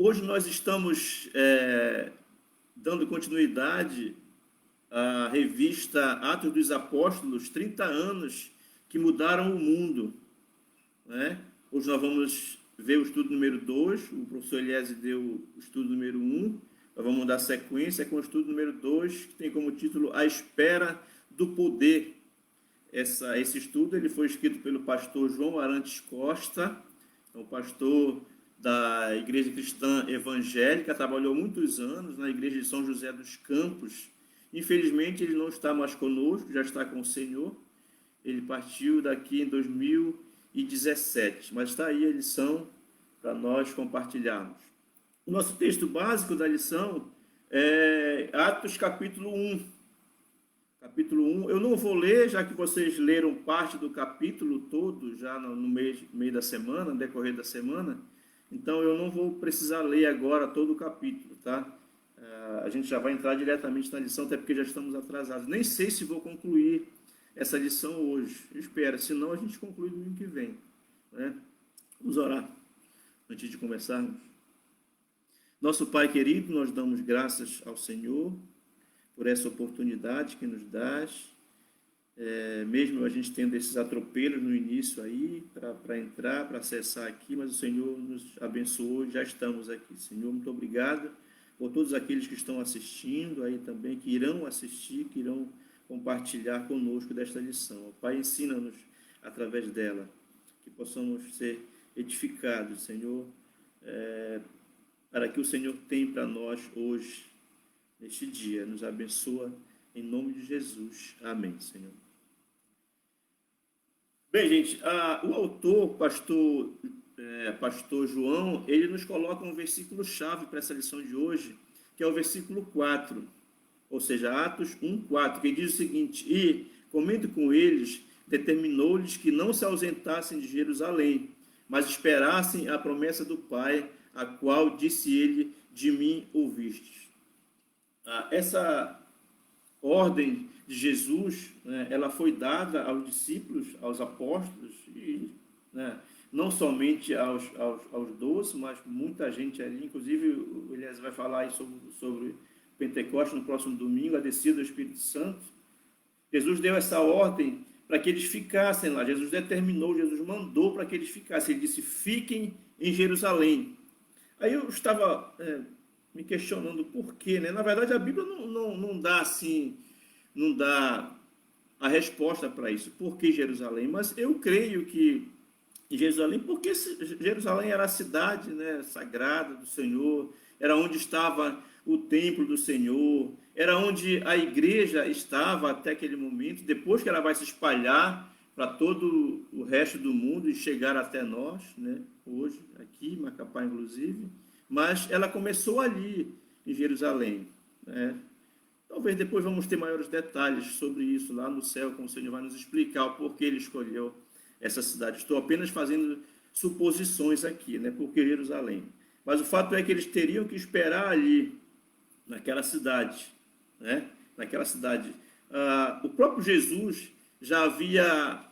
Hoje nós estamos dando continuidade à revista Atos dos Apóstolos, 30 anos que mudaram o mundo, né? Hoje nós vamos ver o estudo número 2, o professor Eliese deu o estudo número 1, nós vamos dar sequência com o estudo número 2, que tem como título A Espera do Poder. Esse estudo ele foi escrito pelo pastor João Arantes Costa, um pastor da Igreja Cristã Evangélica, trabalhou muitos anos na Igreja de São José dos Campos. Infelizmente, ele não está mais conosco, já está com o Senhor. Ele partiu daqui em 2017, mas está aí a lição para nós compartilharmos. O nosso texto básico da lição é Atos capítulo 1. Capítulo 1, eu não vou ler, já que vocês leram parte do capítulo todo, já no meio da semana, no decorrer da semana, então eu não vou precisar ler agora todo o capítulo, tá? A gente já vai entrar diretamente na lição, até porque já estamos atrasados. Nem sei se vou concluir essa lição hoje, espero, senão a gente conclui no domingo que vem, né? Vamos orar antes de começarmos. Nosso Pai querido, nós damos graças ao Senhor por essa oportunidade que nos dás, mesmo a gente tendo esses atropelos no início aí, para entrar, para acessar aqui, mas o Senhor nos abençoou e já estamos aqui. Senhor, muito obrigado por todos aqueles que estão assistindo aí também, que irão assistir, que irão compartilhar conosco desta lição. Pai, ensina-nos através dela, que possamos ser edificados, Senhor, para que o Senhor tem para nós hoje, neste dia. Nos abençoa em nome de Jesus. Amém, Senhor. Bem, gente, o autor, pastor João, ele nos coloca um versículo-chave para essa lição de hoje, que é o versículo 4, ou seja, Atos 1:4, que diz o seguinte: e, comendo com eles, determinou-lhes que não se ausentassem de Jerusalém, mas esperassem a promessa do Pai, a qual disse ele: de mim ouvistes. Essa ordem de Jesus, né, ela foi dada aos discípulos, aos apóstolos, e, né, não somente aos 12, mas muita gente ali, inclusive o Elias vai falar aí sobre Pentecostes no próximo domingo, a descida do Espírito Santo. Jesus deu essa ordem para que eles ficassem lá, Jesus determinou, Jesus mandou para que eles ficassem, ele disse: fiquem em Jerusalém. Aí eu estava me questionando por quê, né? Na verdade, a Bíblia não dá assim, não dá a resposta para isso. Por que Jerusalém? Mas eu creio que em Jerusalém, porque Jerusalém era a cidade, né, sagrada do Senhor, era onde estava o templo do Senhor, era onde a igreja estava até aquele momento, depois que ela vai se espalhar para todo o resto do mundo e chegar até nós, né, hoje, aqui, Macapá inclusive. Mas ela começou ali, em Jerusalém, né? Talvez depois vamos ter maiores detalhes sobre isso lá no céu, como o Senhor vai nos explicar o porquê ele escolheu essa cidade. Estou apenas fazendo suposições aqui, né? Por que Jerusalém? Mas o fato é que eles teriam que esperar ali, naquela cidade, né? Naquela cidade. O próprio Jesus já havia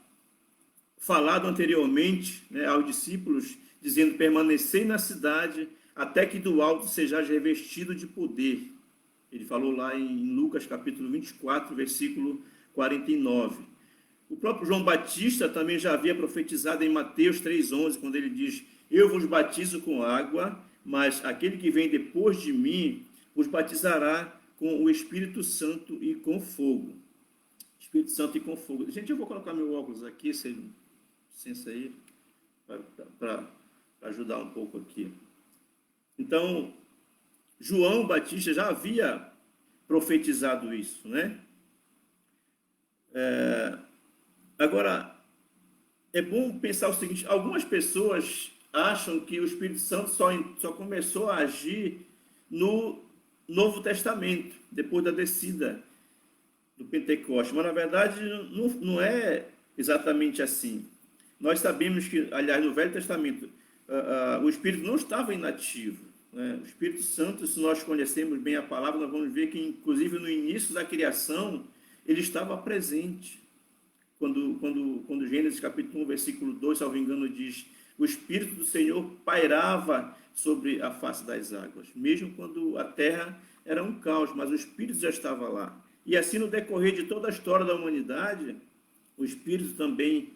falado anteriormente, né, aos discípulos, dizendo: permanecei na cidade até que do alto sejais revestido de poder. Ele falou lá em Lucas capítulo 24, versículo 49. O próprio João Batista também já havia profetizado em Mateus 3,11, quando ele diz: eu vos batizo com água, mas aquele que vem depois de mim vos batizará com o Espírito Santo e com fogo. Espírito Santo e com fogo. Gente, eu vou colocar meu óculos aqui, licença aí, para ajudar um pouco aqui. Então, João Batista já havia profetizado isso, né? Agora, é bom pensar o seguinte: algumas pessoas acham que o Espírito Santo só começou a agir no Novo Testamento, depois da descida do Pentecostes, mas na verdade não é exatamente assim. Nós sabemos que, aliás, no Velho Testamento, o Espírito não estava inativo, né? O Espírito Santo, se nós conhecemos bem a palavra, nós vamos ver que, inclusive, no início da criação, ele estava presente. Quando Gênesis capítulo 1, versículo 2, salvo engano, diz: o Espírito do Senhor pairava sobre a face das águas, mesmo quando a terra era um caos, mas o Espírito já estava lá. E assim, no decorrer de toda a história da humanidade, o Espírito também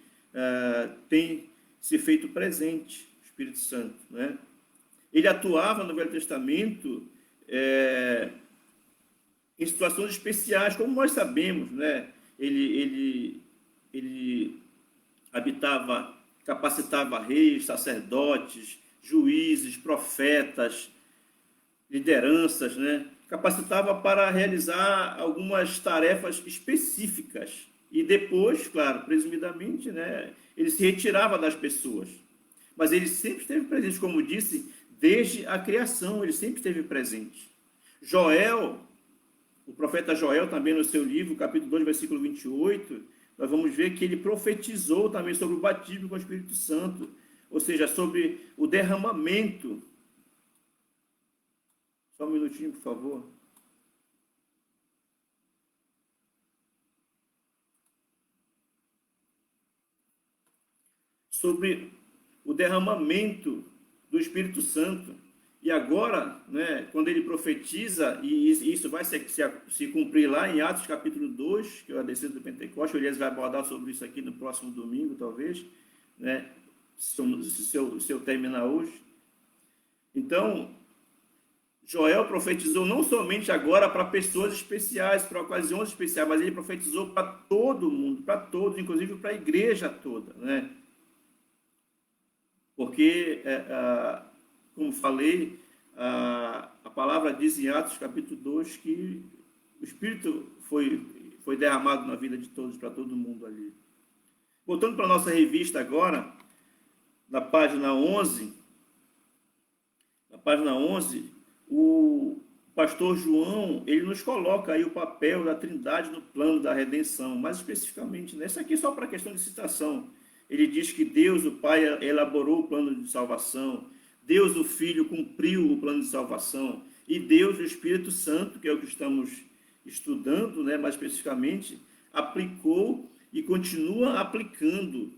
tem se feito presente, o Espírito Santo, né? Ele atuava no Velho Testamento em situações especiais, como nós sabemos, né? Ele habitava, capacitava reis, sacerdotes, juízes, profetas, lideranças, né? Capacitava para realizar algumas tarefas específicas. E depois, claro, presumidamente, né, ele se retirava das pessoas. Mas ele sempre esteve presente, como disse, desde a criação, ele sempre esteve presente. Joel, o profeta Joel, também no seu livro, capítulo 2, versículo 28, nós vamos ver que ele profetizou também sobre o batismo com o Espírito Santo, ou seja, sobre o derramamento. Só um minutinho, por favor. Sobre o derramamento do Espírito Santo. E agora, né, quando ele profetiza, e isso vai se cumprir lá em Atos capítulo 2, que é a descida do Pentecostes, o Elias vai abordar sobre isso aqui no próximo domingo, talvez, né, se eu terminar hoje. Então, Joel profetizou não somente agora para pessoas especiais, para ocasiões especiais, mas ele profetizou para todo mundo, para todos, inclusive para a igreja toda, né? Porque, como falei, a palavra diz em Atos capítulo 2 que o Espírito foi derramado na vida de todos, para todo mundo ali. Voltando para a nossa revista agora, na página 11, o pastor João, ele nos coloca aí o papel da Trindade no plano da redenção, mais especificamente, né? Isso aqui é só para questão de citação. Ele diz que Deus, o Pai, elaborou o plano de salvação, Deus, o Filho, cumpriu o plano de salvação, e Deus, o Espírito Santo, que é o que estamos estudando, né, mais especificamente, aplicou e continua aplicando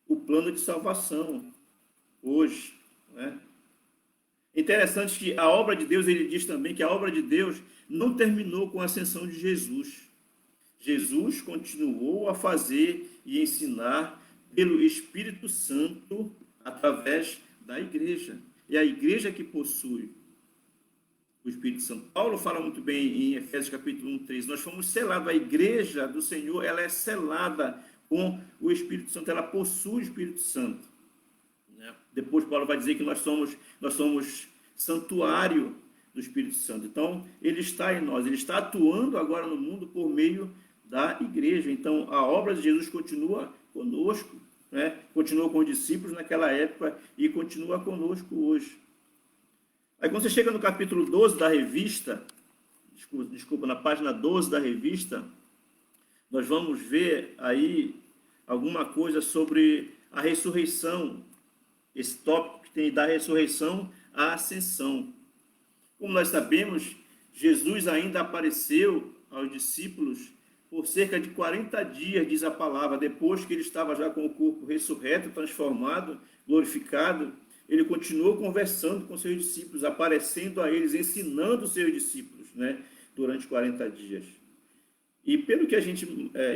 o plano de salvação hoje, né? Interessante que a obra de Deus, ele diz também que a obra de Deus não terminou com a ascensão de Jesus. Jesus continuou a fazer e ensinar pelo Espírito Santo através da igreja. É a igreja que possui o Espírito Santo. Paulo fala muito bem em Efésios capítulo 1, 3. Nós fomos selados, a igreja do Senhor, ela é selada com o Espírito Santo, ela possui o Espírito Santo. Depois Paulo vai dizer que nós somos santuário do Espírito Santo. Então, ele está em nós, ele está atuando agora no mundo por meio da igreja. Então, a obra de Jesus continua conosco, né? Continuou com os discípulos naquela época e continua conosco hoje. Aí, quando você chega no capítulo 12 da revista, desculpa, na página 12 da revista, nós vamos ver aí alguma coisa sobre a ressurreição, esse tópico que tem da ressurreição à ascensão. Como nós sabemos, Jesus ainda apareceu aos discípulos por cerca de 40 dias, diz a palavra, depois que ele estava já com o corpo ressurreto, transformado, glorificado, ele continuou conversando com seus discípulos, aparecendo a eles, ensinando os seus discípulos, né, durante 40 dias. E pelo que a gente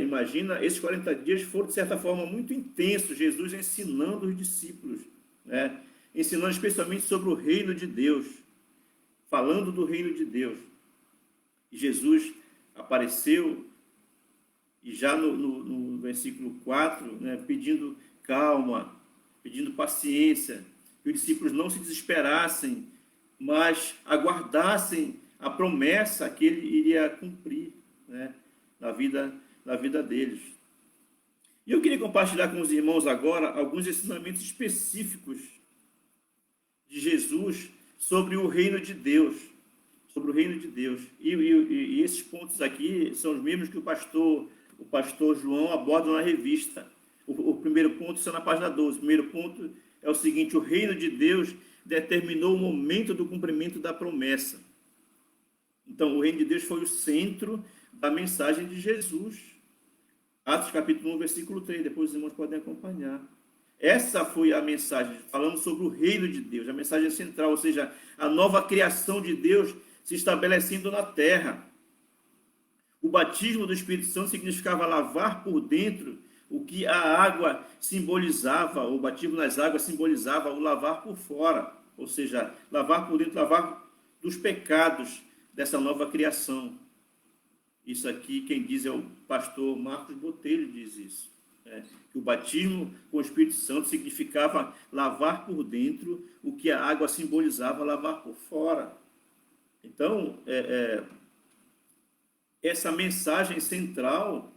imagina, esses 40 dias foram, de certa forma, muito intensos, Jesus ensinando os discípulos, né, ensinando especialmente sobre o reino de Deus, falando do reino de Deus. E Jesus apareceu, e já no versículo 4, né, pedindo calma, pedindo paciência, que os discípulos não se desesperassem, mas aguardassem a promessa que ele iria cumprir, né, na vida deles. E eu queria compartilhar com os irmãos agora alguns ensinamentos específicos de Jesus sobre o reino de Deus, sobre o reino de Deus. E esses pontos aqui são os mesmos que o pastor João aborda na revista. O primeiro ponto está na página 12. O primeiro ponto é o seguinte: o reino de Deus determinou o momento do cumprimento da promessa. Então, o reino de Deus foi o centro da mensagem de Jesus. Atos capítulo 1, versículo 3. Depois os irmãos podem acompanhar. Essa foi a mensagem, falando sobre o reino de Deus, a mensagem central, ou seja, a nova criação de Deus se estabelecendo na terra. O batismo do Espírito Santo significava lavar por dentro o que a água simbolizava, o batismo nas águas simbolizava o lavar por fora, ou seja, lavar por dentro, lavar dos pecados dessa nova criação. Isso aqui, quem diz é o pastor Marcos Botelho, diz isso. Que o batismo com o Espírito Santo significava lavar por dentro o que a água simbolizava, lavar por fora. Então, essa mensagem central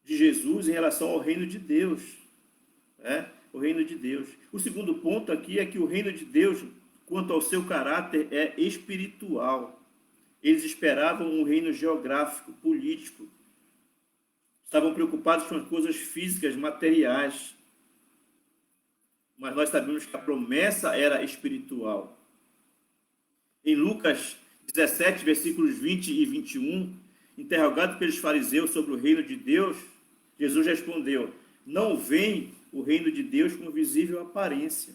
de Jesus em relação ao reino de Deus. O reino de Deus. O segundo ponto aqui é que o reino de Deus, quanto ao seu caráter, é espiritual. Eles esperavam um reino geográfico, político. Estavam preocupados com as coisas físicas, materiais. Mas nós sabemos que a promessa era espiritual. Em Lucas 17, versículos 20 e 21, interrogado pelos fariseus sobre o reino de Deus, Jesus respondeu: não vem o reino de Deus com visível aparência,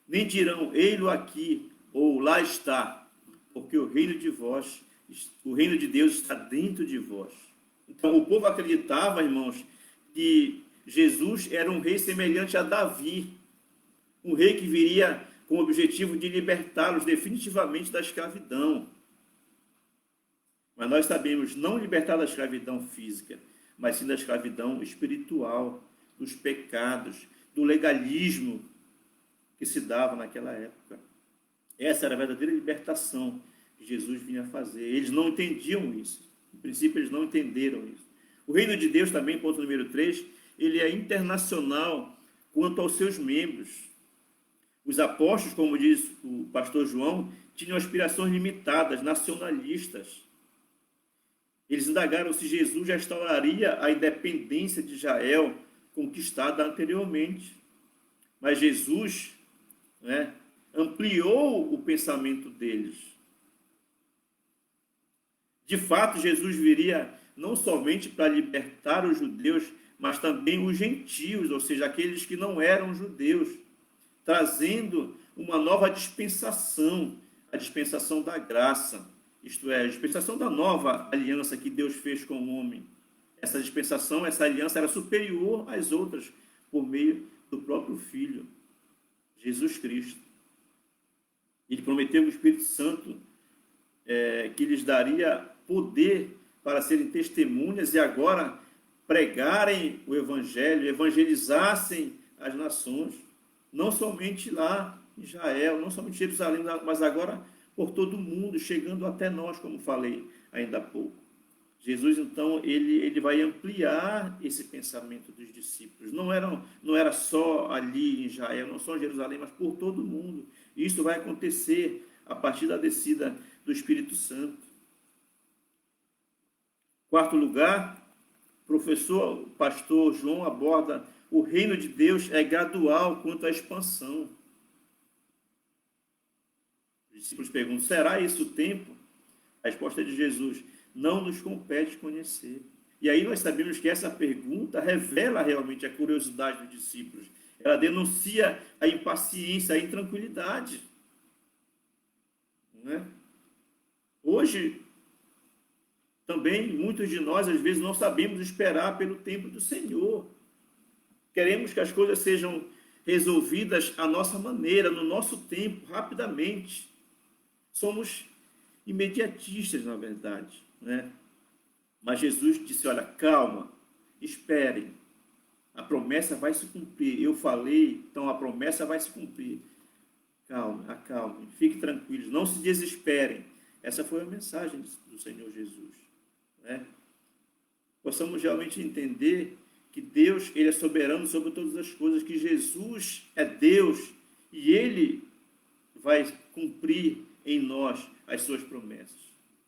nem dirão, ei-lo aqui, ou lá está, porque o reino de Deus está dentro de vós. Então, o povo acreditava, irmãos, que Jesus era um rei semelhante a Davi, um rei que viria com o objetivo de libertá-los definitivamente da escravidão. Mas nós sabemos, não libertar da escravidão física, mas sim da escravidão espiritual, dos pecados, do legalismo que se dava naquela época. Essa era a verdadeira libertação que Jesus vinha fazer. Eles não entendiam isso. No princípio, eles não entenderam isso. O reino de Deus também, ponto número 3, ele é internacional quanto aos seus membros. Os apóstolos, como diz o pastor João, tinham aspirações limitadas, nacionalistas. Eles indagaram se Jesus restauraria a independência de Israel conquistada anteriormente. Mas Jesus, ampliou o pensamento deles. De fato, Jesus viria não somente para libertar os judeus, mas também os gentios, ou seja, aqueles que não eram judeus, trazendo uma nova dispensação, a dispensação da graça, isto é, a dispensação da nova aliança que Deus fez com o homem. Essa dispensação, essa aliança era superior às outras, por meio do próprio Filho, Jesus Cristo. Ele prometeu o Espírito Santo, que lhes daria poder para serem testemunhas e agora pregarem o Evangelho, evangelizassem as nações, não somente lá em Israel, não somente em Jerusalém, mas agora por todo o mundo, chegando até nós, como falei ainda há pouco. Jesus, então, ele vai ampliar esse pensamento dos discípulos. Não era só ali em Israel, não só em Jerusalém, mas por todo o mundo. Isso vai acontecer a partir da descida do Espírito Santo. Quarto lugar, o pastor João aborda o reino de Deus é gradual quanto à expansão. Os discípulos perguntam, será esse o tempo? A resposta de Jesus, não nos compete conhecer. E aí nós sabemos que essa pergunta revela realmente a curiosidade dos discípulos. Ela denuncia a impaciência, a intranquilidade. Não é? Hoje, também, muitos de nós, às vezes, não sabemos esperar pelo tempo do Senhor. Queremos que as coisas sejam resolvidas à nossa maneira, no nosso tempo, rapidamente. Somos imediatistas, na verdade, né? Mas Jesus disse, olha, calma, esperem, a promessa vai se cumprir. Eu falei, então a promessa vai se cumprir. Calma, acalmem, fiquem tranquilos, não se desesperem. Essa foi a mensagem do Senhor Jesus, né? Possamos realmente entender que Deus, ele é soberano sobre todas as coisas, que Jesus é Deus e ele vai cumprir em nós as suas promessas.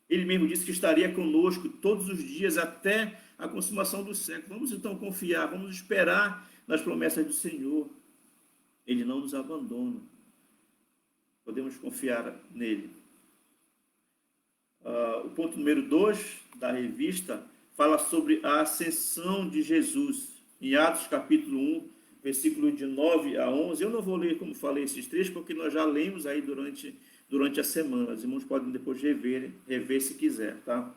Ele mesmo disse que estaria conosco todos os dias até a consumação do século. Vamos então confiar, vamos esperar nas promessas do Senhor. Ele não nos abandona. Podemos confiar nele. O ponto número 2 da revista fala sobre a ascensão de Jesus. Em Atos capítulo 1, versículo de 9 a 11. Eu não vou ler, como falei, esses três, porque nós já lemos aí durante a semana. Os irmãos podem depois rever se quiser, tá?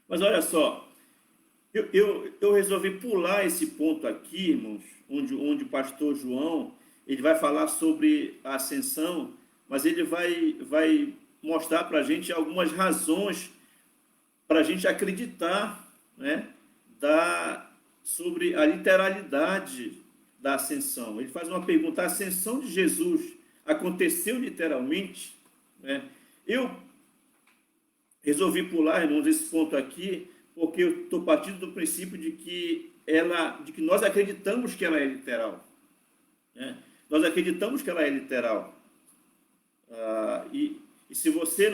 Mas olha só, eu resolvi pular esse ponto aqui, irmãos, onde o pastor João, ele vai falar sobre a ascensão, mas ele vai mostrar para a gente algumas razões para a gente acreditar, né, sobre a literalidade da ascensão. Ele faz uma pergunta: a ascensão de Jesus aconteceu literalmente? Né? Eu resolvi pular, irmãos, esse ponto aqui, porque eu estou partindo do princípio de que nós acreditamos que ela é literal. Né? Nós acreditamos que ela é literal. E se você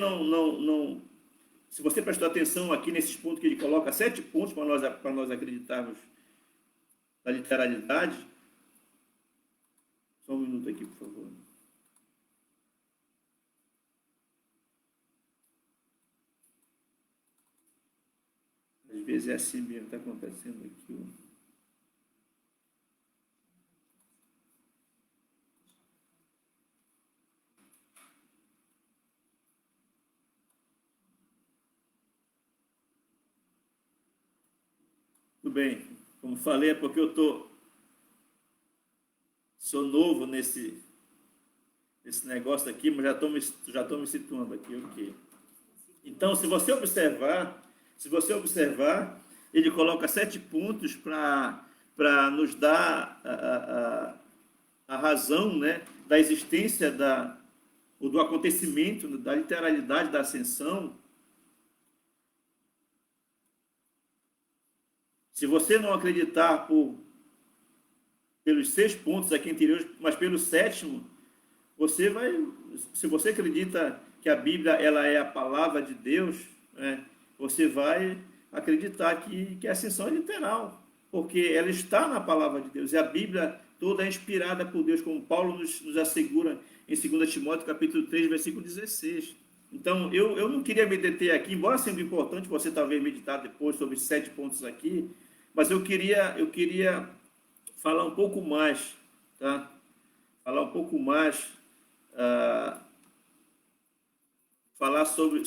se você prestou atenção aqui nesses pontos que ele coloca, 7 pontos para nós acreditarmos na literalidade. Só um minuto aqui, por favor. Às vezes é assim mesmo, está acontecendo aqui. Tudo bem, como falei, é porque eu sou novo nesse negócio aqui, mas já tô me situando aqui, ok. Então, se você observar, ele coloca 7 pontos para nos dar a razão, né, da existência ou do acontecimento, da literalidade da ascensão. Se você não acreditar pelos 6 pontos aqui anteriores, mas pelo 7º, se você acredita que a Bíblia ela é a palavra de Deus, né, você vai acreditar que a ascensão é literal, porque ela está na palavra de Deus. E a Bíblia toda é inspirada por Deus, como Paulo nos assegura em 2 Timóteo, capítulo 3, versículo 16. Então, eu não queria me deter aqui, embora sendo importante você talvez meditar depois sobre 7 pontos aqui, mas eu queria falar um pouco mais, tá? Falar um pouco mais, falar sobre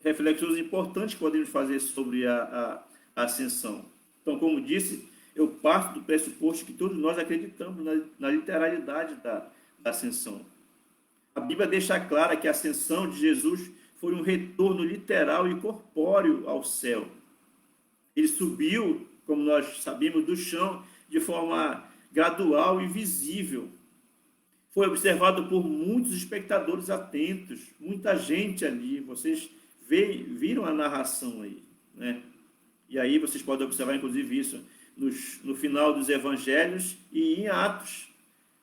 reflexões importantes que podemos fazer sobre a ascensão. Então, como disse, eu parto do pressuposto que todos nós acreditamos na literalidade da ascensão. A Bíblia deixa clara que a ascensão de Jesus foi um retorno literal e corpóreo ao céu. Ele subiu, como nós sabemos, do chão de forma gradual e visível. Foi observado por muitos espectadores atentos, muita gente ali. Vocês viram a narração aí, né? E aí vocês podem observar, inclusive, isso no final dos evangelhos e em Atos.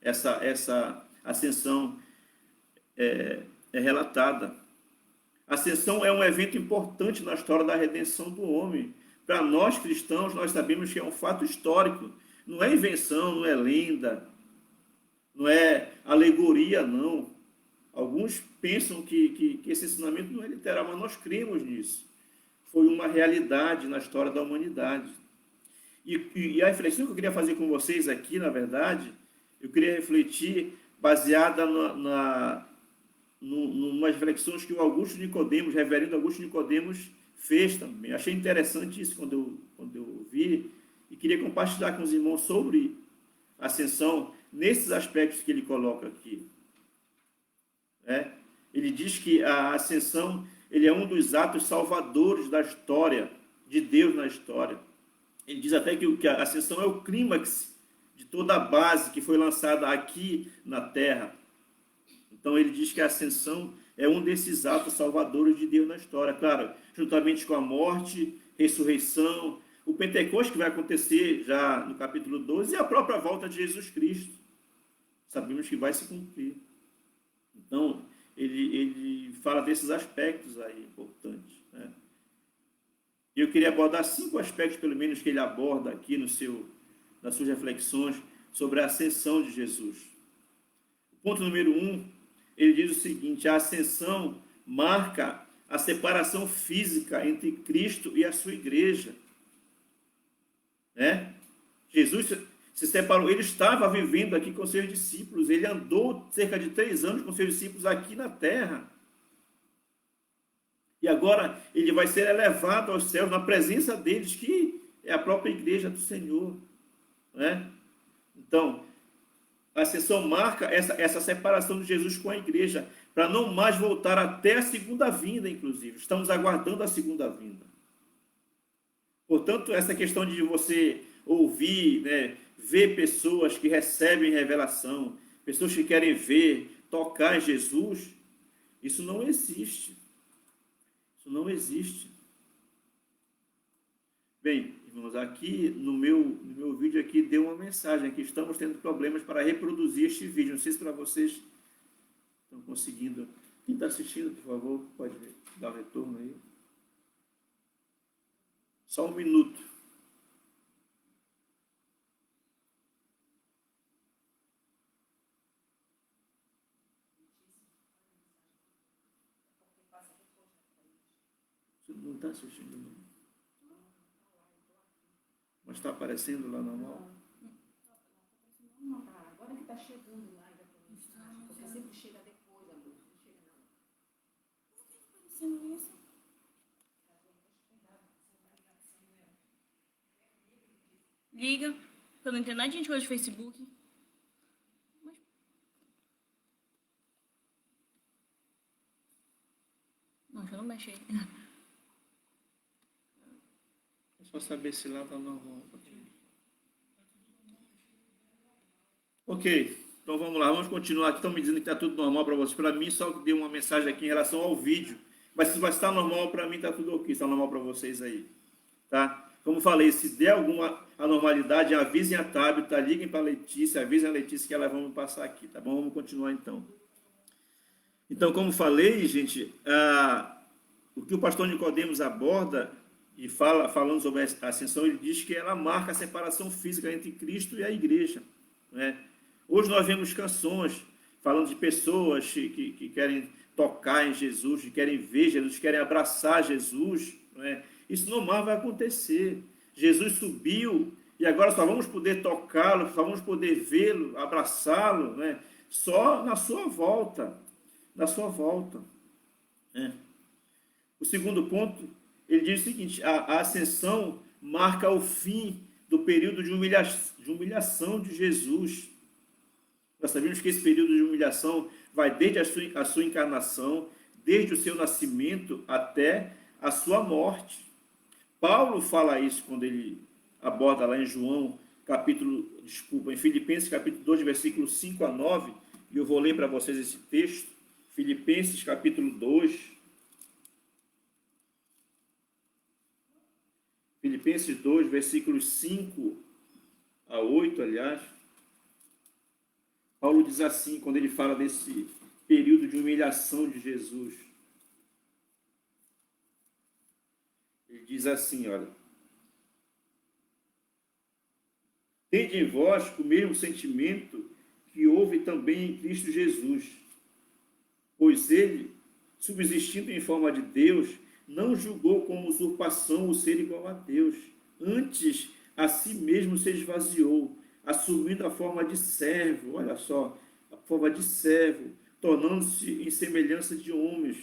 Essa ascensão é relatada. A ascensão é um evento importante na história da redenção do homem. Para nós cristãos, nós sabemos que é um fato histórico. Não é invenção, não é lenda, não é alegoria, não. Alguns pensam que esse ensinamento não é literal, mas nós cremos nisso. Foi uma realidade na história da humanidade. E a reflexão que eu queria fazer com vocês aqui, na verdade, eu queria refletir baseada numas reflexões que o Augusto Nicodemos, reverendo Augusto Nicodemos, fez também. Achei interessante isso quando eu vi e queria compartilhar com os irmãos sobre a ascensão nesses aspectos que ele coloca aqui. Ele diz que a ascensão ele é um dos atos salvadores da história, de Deus na história. Ele diz até que a ascensão é o clímax de toda a base que foi lançada aqui na Terra. Então ele diz que a ascensão é um desses atos salvadores de Deus na história. Claro, juntamente com a morte, ressurreição, o Pentecostes que vai acontecer já no capítulo 12 e a própria volta de Jesus Cristo. Sabemos que vai se cumprir. Então, ele fala desses aspectos aí importantes, né? E eu queria abordar 5 aspectos, pelo menos, que ele aborda aqui nas suas reflexões sobre a ascensão de Jesus. O ponto número 1, ele diz o seguinte: a ascensão marca a separação física entre Cristo e a sua igreja. Né? Jesus se separou, ele estava vivendo aqui com seus discípulos, ele andou cerca de 3 anos com seus discípulos aqui na terra. E agora ele vai ser elevado aos céus na presença deles, que é a própria igreja do Senhor. Né? Então, a ascensão marca essa separação de Jesus com a igreja, para não mais voltar até a segunda vinda, inclusive. Estamos aguardando a segunda vinda. Portanto, essa questão de você ouvir, né, ver pessoas que recebem revelação, pessoas que querem ver, tocar em Jesus, isso não existe. Isso não existe. Bem, irmãos, aqui no meu vídeo aqui deu uma mensagem que estamos tendo problemas para reproduzir este vídeo. Não sei se para vocês estão conseguindo. Quem está assistindo, por favor, pode dar o retorno aí. Só 1 minuto. Você não está assistindo, não? Mas está aparecendo lá normal? Agora que está chegando lá, porque sempre chega depois, amor. Não chega não. Por que está aparecendo isso? Liga pela internet, a gente gosta de Facebook. Não, já não mexe aí. É só saber se lá está normal. Ok, então vamos lá, vamos continuar aqui. Estão me dizendo que está tudo normal para vocês. Para mim, só deu uma mensagem aqui em relação ao vídeo. Mas se vai estar normal, para mim está tudo ok. Está normal para vocês aí. Tá? Como falei, se der alguma anormalidade, avisem a Tabita, liguem para a Letícia, avisem a Letícia que elas vão passar aqui, tá bom? Vamos continuar então. Então, como falei, gente, o que o pastor Nicodemos aborda e falando sobre a ascensão, ele diz que ela marca a separação física entre Cristo e a igreja, né? Hoje nós vemos canções falando de pessoas que querem tocar em Jesus, que querem ver Jesus, que querem abraçar Jesus, né? Isso não mais vai acontecer. Jesus subiu e agora só vamos poder tocá-lo, só vamos poder vê-lo, abraçá-lo, né? Só na sua volta. Na sua volta. Né? O segundo ponto, ele diz o seguinte: a ascensão marca o fim do período de humilhação de Jesus. Nós sabemos que esse período de humilhação vai desde a sua encarnação, desde o seu nascimento até a sua morte. Paulo fala isso quando ele aborda lá em em Filipenses capítulo 2, versículos 5 a 9, e eu vou ler para vocês esse texto. Filipenses capítulo 2. Filipenses 2, versículos 5 a 8, aliás. Paulo diz assim, quando ele fala desse período de humilhação de Jesus. Ele diz assim, olha: tende em vós o mesmo sentimento que houve também em Cristo Jesus, pois ele, subsistindo em forma de Deus, não julgou como usurpação o ser igual a Deus. Antes, a si mesmo se esvaziou, assumindo a forma de servo, olha só, a forma de servo, tornando-se em semelhança de homens,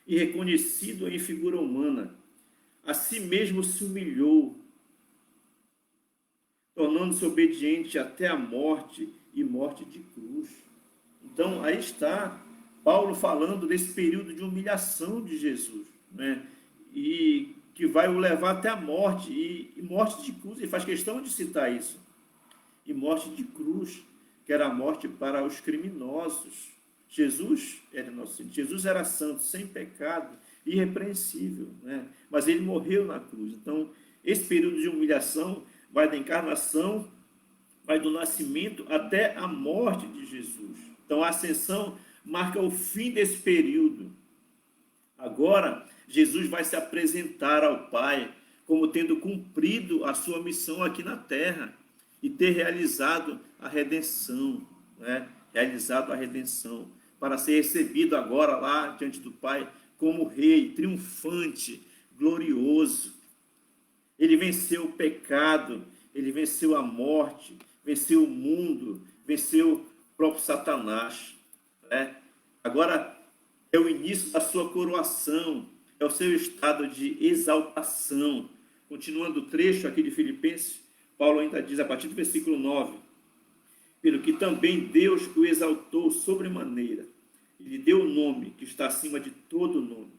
e reconhecido em figura humana. A si mesmo se humilhou, tornando-se obediente até a morte e morte de cruz. Então, aí está Paulo falando desse período de humilhação de Jesus, né? E que vai o levar até a morte, e morte de cruz. Ele faz questão de citar isso. E morte de cruz, que era a morte para os criminosos. Jesus era inocente, Jesus era santo, sem pecado, irrepreensível, né? Mas ele morreu na cruz. Então, esse período de humilhação vai da encarnação, vai do nascimento até a morte de Jesus. Então, a ascensão marca o fim desse período. Agora, Jesus vai se apresentar ao Pai como tendo cumprido a sua missão aqui na terra e ter realizado a redenção, né? Realizado a redenção, para ser recebido agora lá diante do Pai como rei, triunfante, glorioso. Ele venceu o pecado ele venceu a morte, venceu o mundo, venceu o próprio Satanás. Né? Agora é o início da sua coroação, é o seu estado de exaltação. Continuando o trecho aqui de Filipenses, Paulo ainda diz, a partir do versículo 9, pelo que também Deus o exaltou sobremaneira, e lhe deu o nome que está acima de todo nome,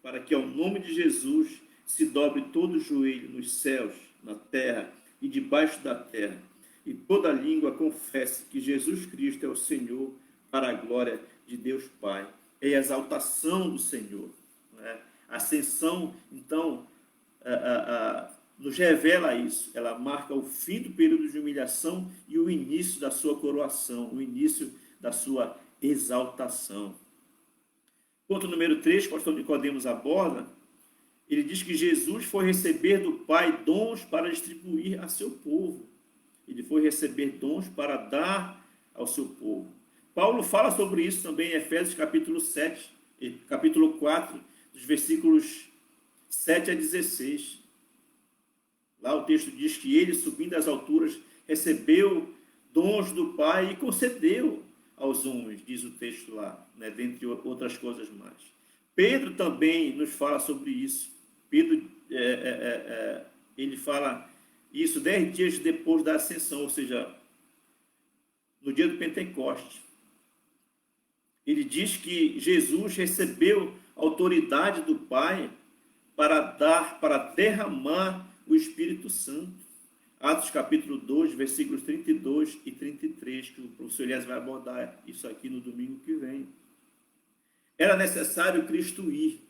para que ao nome de Jesus se dobre todo o joelho nos céus, na terra e debaixo da terra, e toda língua confesse que Jesus Cristo é o Senhor, para a glória de Deus Pai. É a exaltação do Senhor. Né? A ascensão, então, nos revela isso. Ela marca o fim do período de humilhação e o início da sua coroação, o início da sua exaltação. Ponto número 3, o pastor Nicodemos aborda, ele diz que Jesus foi receber do Pai dons para distribuir a seu povo. Ele foi receber dons para dar ao seu povo. Paulo fala sobre isso também em Efésios capítulo 4, dos versículos 7 a 16. Lá o texto diz que ele, subindo às alturas, recebeu dons do Pai e concedeu aos homens, diz o texto lá, né, dentre outras coisas mais. Pedro também nos fala sobre isso. Pedro, ele fala isso 10 dias depois da ascensão, ou seja, no dia do Pentecostes. Ele diz que Jesus recebeu autoridade do Pai para derramar o Espírito Santo. Atos capítulo 2, versículos 32 e 33, que o professor Elias vai abordar isso aqui no domingo que vem. Era necessário Cristo ir.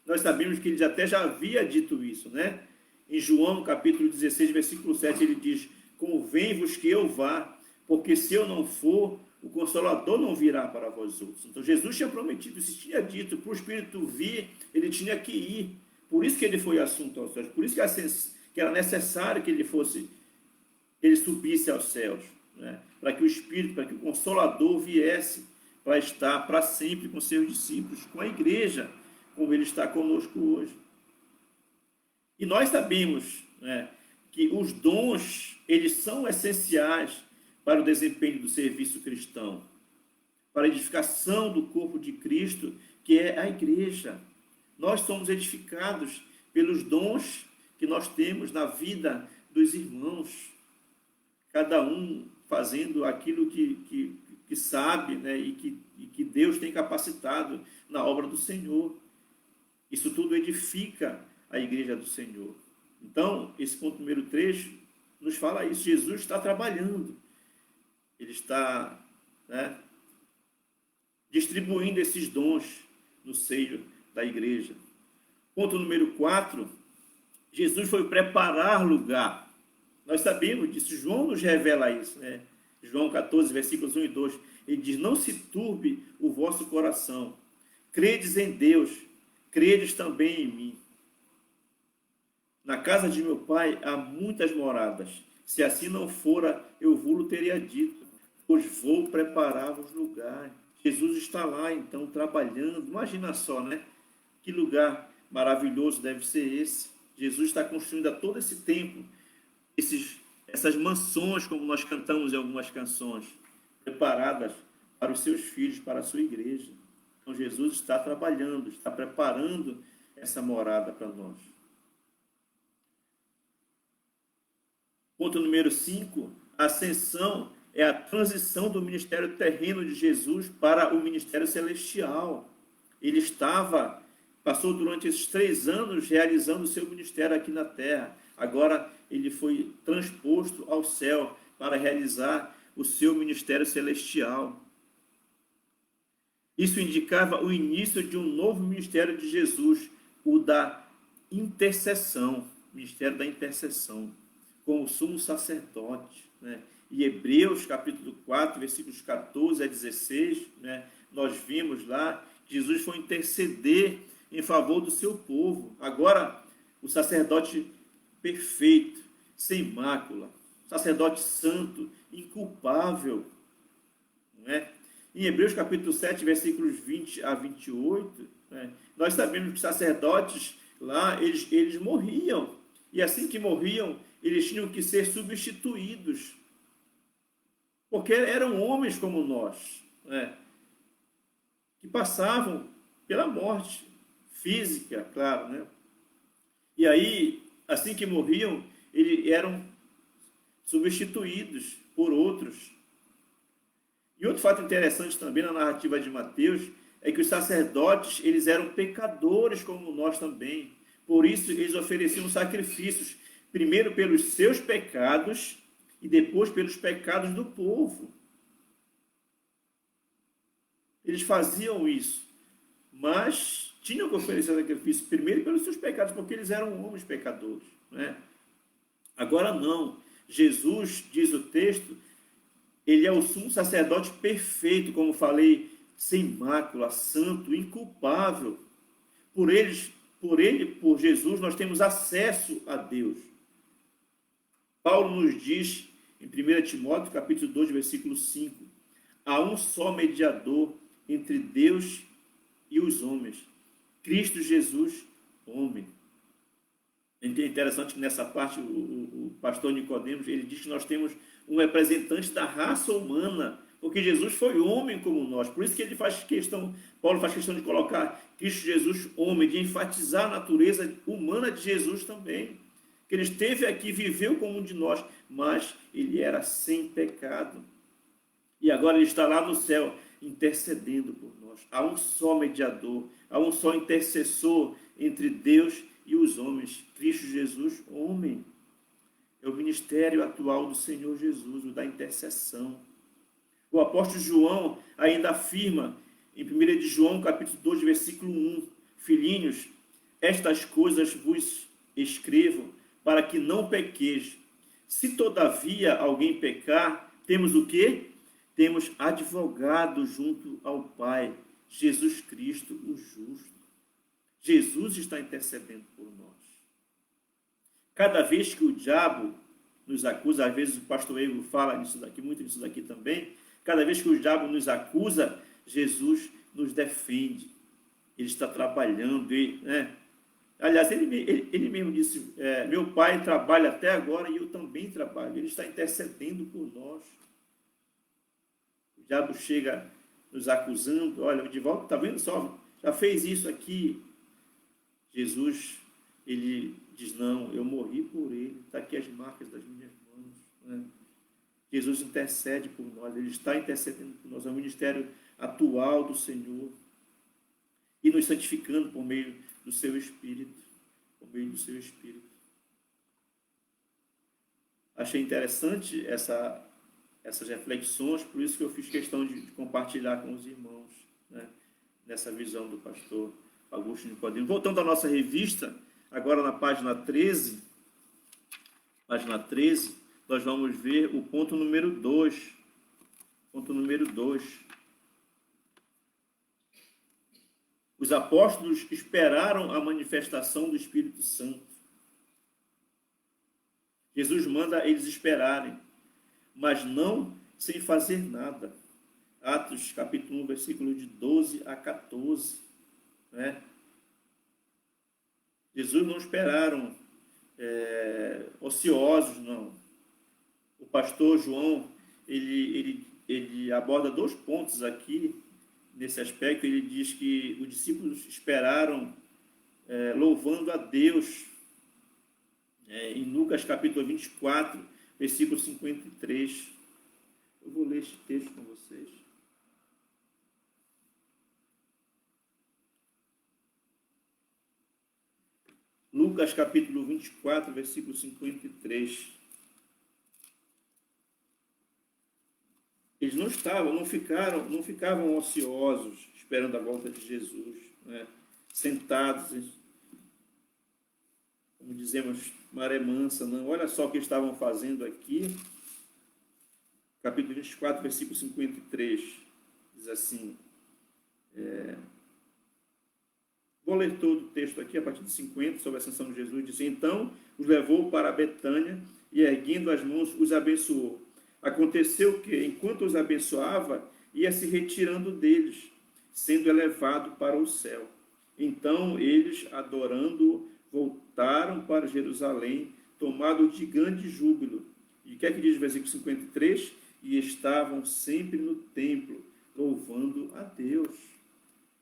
Nós sabemos que ele até já havia dito isso, né? Em João capítulo 16, versículo 7, ele diz, convém-vos que eu vá, porque se eu não for, o Consolador não virá para vós outros. Então Jesus tinha prometido, isso tinha dito, para o Espírito vir, ele tinha que ir. Por isso que ele foi assunto aos céus, por isso que era necessário que ele subisse aos céus, né? Para que o Espírito, para que o Consolador viesse para estar para sempre com seus discípulos, com a igreja, como ele está conosco hoje. E nós sabemos, né, que os dons, eles são essenciais para o desempenho do serviço cristão, para a edificação do corpo de Cristo, que é a igreja. Nós somos edificados pelos dons que nós temos na vida dos irmãos, cada um fazendo aquilo que sabe, né, e que Deus tem capacitado na obra do Senhor. Isso tudo edifica a igreja do Senhor. Então, esse ponto número 3 nos fala isso. Jesus está trabalhando. Ele está, né, distribuindo esses dons no seio da igreja. Ponto número 4, Jesus foi preparar lugar. Nós sabemos disso, João nos revela isso, né? João 14, versículos 1 e 2, ele diz, não se turbe o vosso coração, credes em Deus, credes também em mim. Na casa de meu pai há muitas moradas, se assim não fora, eu vou-lo teria dito, pois vou preparar-vos lugar. Jesus está lá, então, trabalhando. Imagina só, né? Que lugar maravilhoso deve ser esse. Jesus está construindo a todo esse tempo essas mansões, como nós cantamos em algumas canções, preparadas para os seus filhos, para a sua igreja. Então, Jesus está trabalhando, está preparando essa morada para nós. Ponto número 5, a ascensão é a transição do ministério terreno de Jesus para o ministério celestial. Ele passou durante esses 3 anos realizando o seu ministério aqui na terra. Agora ele foi transposto ao céu para realizar o seu ministério celestial. Isso indicava o início de um novo ministério de Jesus, o da intercessão, ministério da intercessão, com o sumo sacerdote, né? Em Hebreus, capítulo 4, versículos 14 a 16, né, nós vimos lá, Jesus foi interceder em favor do seu povo. Agora, o sacerdote perfeito, sem mácula, sacerdote santo, inculpável. Não é? Em Hebreus, capítulo 7, versículos 20 a 28, né, nós sabemos que os sacerdotes lá, eles morriam. E assim que morriam, eles tinham que ser substituídos, porque eram homens como nós, né? Que passavam pela morte física, claro, né? E aí, assim que morriam, eles eram substituídos por outros. E outro fato interessante também na narrativa de Mateus é que os sacerdotes, eles eram pecadores como nós também. Por isso, eles ofereciam sacrifícios, primeiro pelos seus pecados e depois pelos pecados do povo. Eles faziam isso, mas tinham que oferecer sacrifício primeiro pelos seus pecados, porque eles eram homens pecadores, né? Agora não. Jesus, diz o texto, ele é o sumo sacerdote perfeito, como falei, sem mácula, santo, inculpável. Por Jesus, nós temos acesso a Deus. Paulo nos diz, em 1 Timóteo, capítulo 2, versículo 5, há um só mediador entre Deus e os homens, Cristo Jesus, homem. É interessante que nessa parte o pastor Nicodemos, ele diz que nós temos um representante da raça humana, porque Jesus foi homem como nós. Por isso que Paulo faz questão de colocar Cristo Jesus homem, de enfatizar a natureza humana de Jesus também. Que ele esteve aqui, viveu como um de nós, mas ele era sem pecado. E agora ele está lá no céu, intercedendo por nós. Há um só mediador, há um só intercessor entre Deus e os homens, Cristo Jesus, homem. É o ministério atual do Senhor Jesus, o da intercessão. O apóstolo João ainda afirma, em 1 de João, capítulo 2, versículo 1, filhinhos, estas coisas vos escrevo, para que não pequeis. Se todavia alguém pecar, temos o quê? Temos advogado junto ao Pai, Jesus Cristo, o justo. Jesus está intercedendo por nós. Cada vez que o diabo nos acusa, às vezes o pastor Evo fala nisso daqui, muito nisso daqui também, cada vez que o diabo nos acusa, Jesus nos defende. Ele está trabalhando, né? Aliás, ele mesmo disse, meu pai trabalha até agora e eu também trabalho. Ele está intercedendo por nós. O diabo chega nos acusando, olha, de volta, está vendo só, já fez isso aqui. Jesus, ele diz, não, eu morri por ele, está aqui as marcas das minhas mãos, né? Jesus intercede por nós, ele está intercedendo por nós, é o ministério atual do Senhor, e nos santificando por meio do seu Espírito, Achei interessante essas reflexões, por isso que eu fiz questão de compartilhar com os irmãos, né, nessa visão do pastor Augusto Nicodemo. Voltando à nossa revista, agora na página 13, nós vamos ver o ponto número 2. Os apóstolos esperaram a manifestação do Espírito Santo. Jesus manda eles esperarem, mas não sem fazer nada. Atos, capítulo 1, versículo de 12 a 14. Né? Jesus não esperaram ociosos, não. O pastor João, ele aborda 2 pontos aqui, nesse aspecto. Ele diz que os discípulos esperaram louvando a Deus, em Lucas capítulo 24, versículo 53. Eu vou ler este texto com vocês. Lucas capítulo 24, versículo 53. Eles não ficavam ociosos, esperando a volta de Jesus, né? Sentados, como dizemos, maré mansa, não. Olha só o que estavam fazendo aqui. Capítulo 24, versículo 53. Diz assim, vou ler todo o texto aqui, a partir de 50, sobre a ascensão de Jesus. Diz, então os levou para Betânia e, erguendo as mãos, os abençoou. Aconteceu que, enquanto os abençoava, ia se retirando deles, sendo elevado para o céu. Então eles, adorando, voltaram para Jerusalém, tomados de grande júbilo. E o que é que diz o versículo 53? E estavam sempre no templo, louvando a Deus.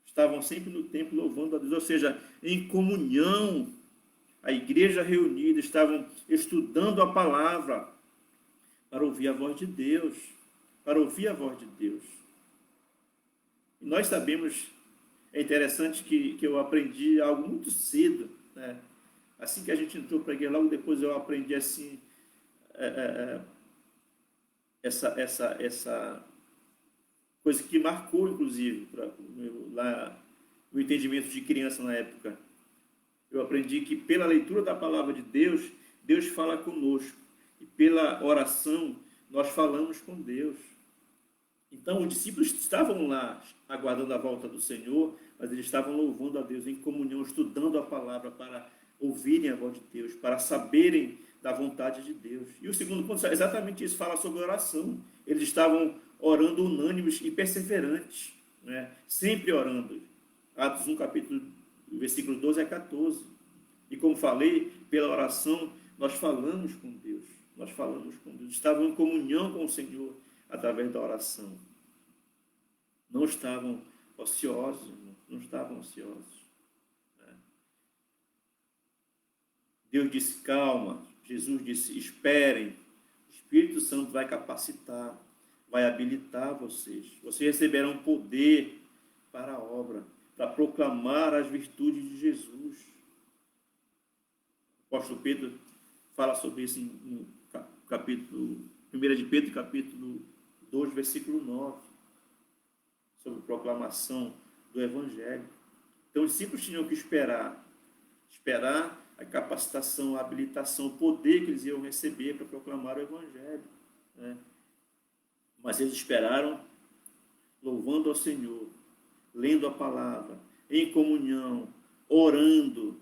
Estavam sempre no templo, louvando a Deus. Ou seja, em comunhão, a igreja reunida, estavam estudando a palavra para ouvir a voz de Deus. Para ouvir a voz de Deus. E nós sabemos, é interessante que eu aprendi algo muito cedo, né? Assim que a gente entrou para a igreja, logo depois eu aprendi assim, essa coisa que marcou, inclusive, para o entendimento de criança na época. Eu aprendi que pela leitura da palavra de Deus, Deus fala conosco. E pela oração, nós falamos com Deus. Então, os discípulos estavam lá aguardando a volta do Senhor, mas eles estavam louvando a Deus em comunhão, estudando a palavra para ouvirem a voz de Deus, para saberem da vontade de Deus. E o segundo ponto é exatamente isso, fala sobre oração. Eles estavam orando unânimes e perseverantes, né? Sempre orando. Atos 1, versículo 12 a 14. E como falei, pela oração, nós falamos com Deus. Nós falamos com Deus. Estavam em comunhão com o Senhor através da oração. Não estavam ociosos, não estavam ociosos. Né? Deus disse, calma. Jesus disse, esperem. O Espírito Santo vai capacitar, vai habilitar vocês. Vocês receberão poder para a obra, para proclamar as virtudes de Jesus. O apóstolo Pedro fala sobre isso no capítulo 1 de Pedro, capítulo 2, versículo 9, sobre a proclamação do Evangelho. Então, os discípulos tinham que esperar a capacitação, a habilitação, o poder que eles iam receber para proclamar o Evangelho. Né? Mas eles esperaram louvando ao Senhor, lendo a palavra, em comunhão, orando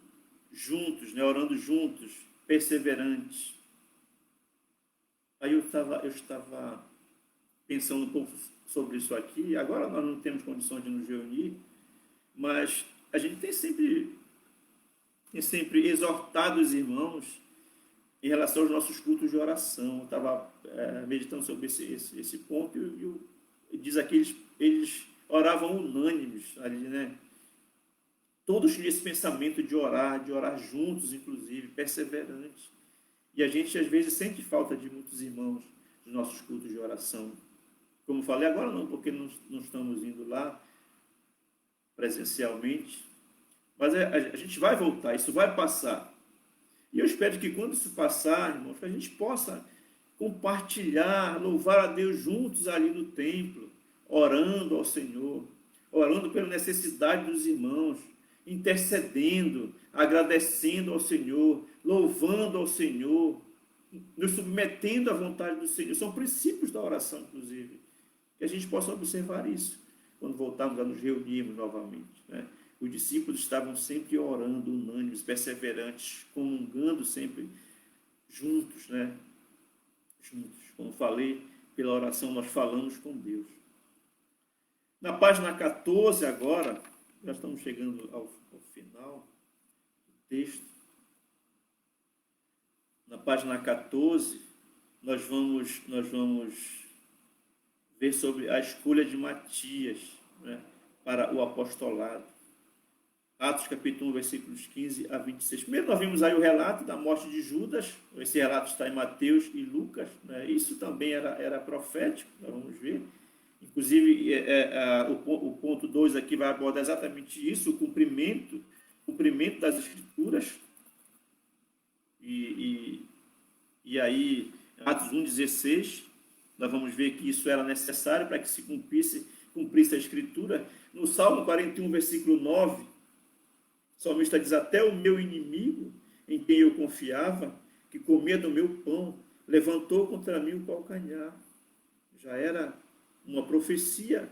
juntos, né? Orando juntos, perseverantes. Aí eu estava pensando um pouco sobre isso aqui. Agora nós não temos condições de nos reunir, mas a gente tem sempre exortado os irmãos em relação aos nossos cultos de oração. Eu estava meditando sobre esse ponto e diz aqui, eles oravam unânimes ali, né? Todos tinham esse pensamento de orar juntos, inclusive, perseverantes. E a gente, às vezes, sente falta de muitos irmãos dos nossos cultos de oração. Como falei, agora não, porque não estamos indo lá presencialmente. Mas a gente vai voltar, isso vai passar. E eu espero que quando isso passar, irmãos, que a gente possa compartilhar, louvar a Deus juntos ali no templo, orando ao Senhor, orando pela necessidade dos irmãos, intercedendo, agradecendo ao Senhor, louvando ao Senhor, nos submetendo à vontade do Senhor. São princípios da oração, inclusive, que a gente possa observar isso quando voltarmos a nos reunirmos novamente, né? Os discípulos estavam sempre orando, unânimes, perseverantes, comungando sempre juntos, né? Juntos. Como falei, pela oração nós falamos com Deus. Na página 14 agora, já estamos chegando ao final do texto. Na página 14, nós vamos ver sobre a escolha de Matias, né, para o apostolado. Atos capítulo 1, versículos 15 a 26. Primeiro nós vimos aí o relato da morte de Judas. Esse relato está em Mateus e Lucas, né? Isso também era profético, nós vamos ver. Inclusive, o ponto 2 aqui vai abordar exatamente isso, o cumprimento das Escrituras. E aí, Atos 1,16, nós vamos ver que isso era necessário para que se cumprisse a Escritura. No Salmo 41, versículo 9, o salmista diz, até o meu inimigo, em quem eu confiava, que comia do meu pão, levantou contra mim o calcanhar. Já era uma profecia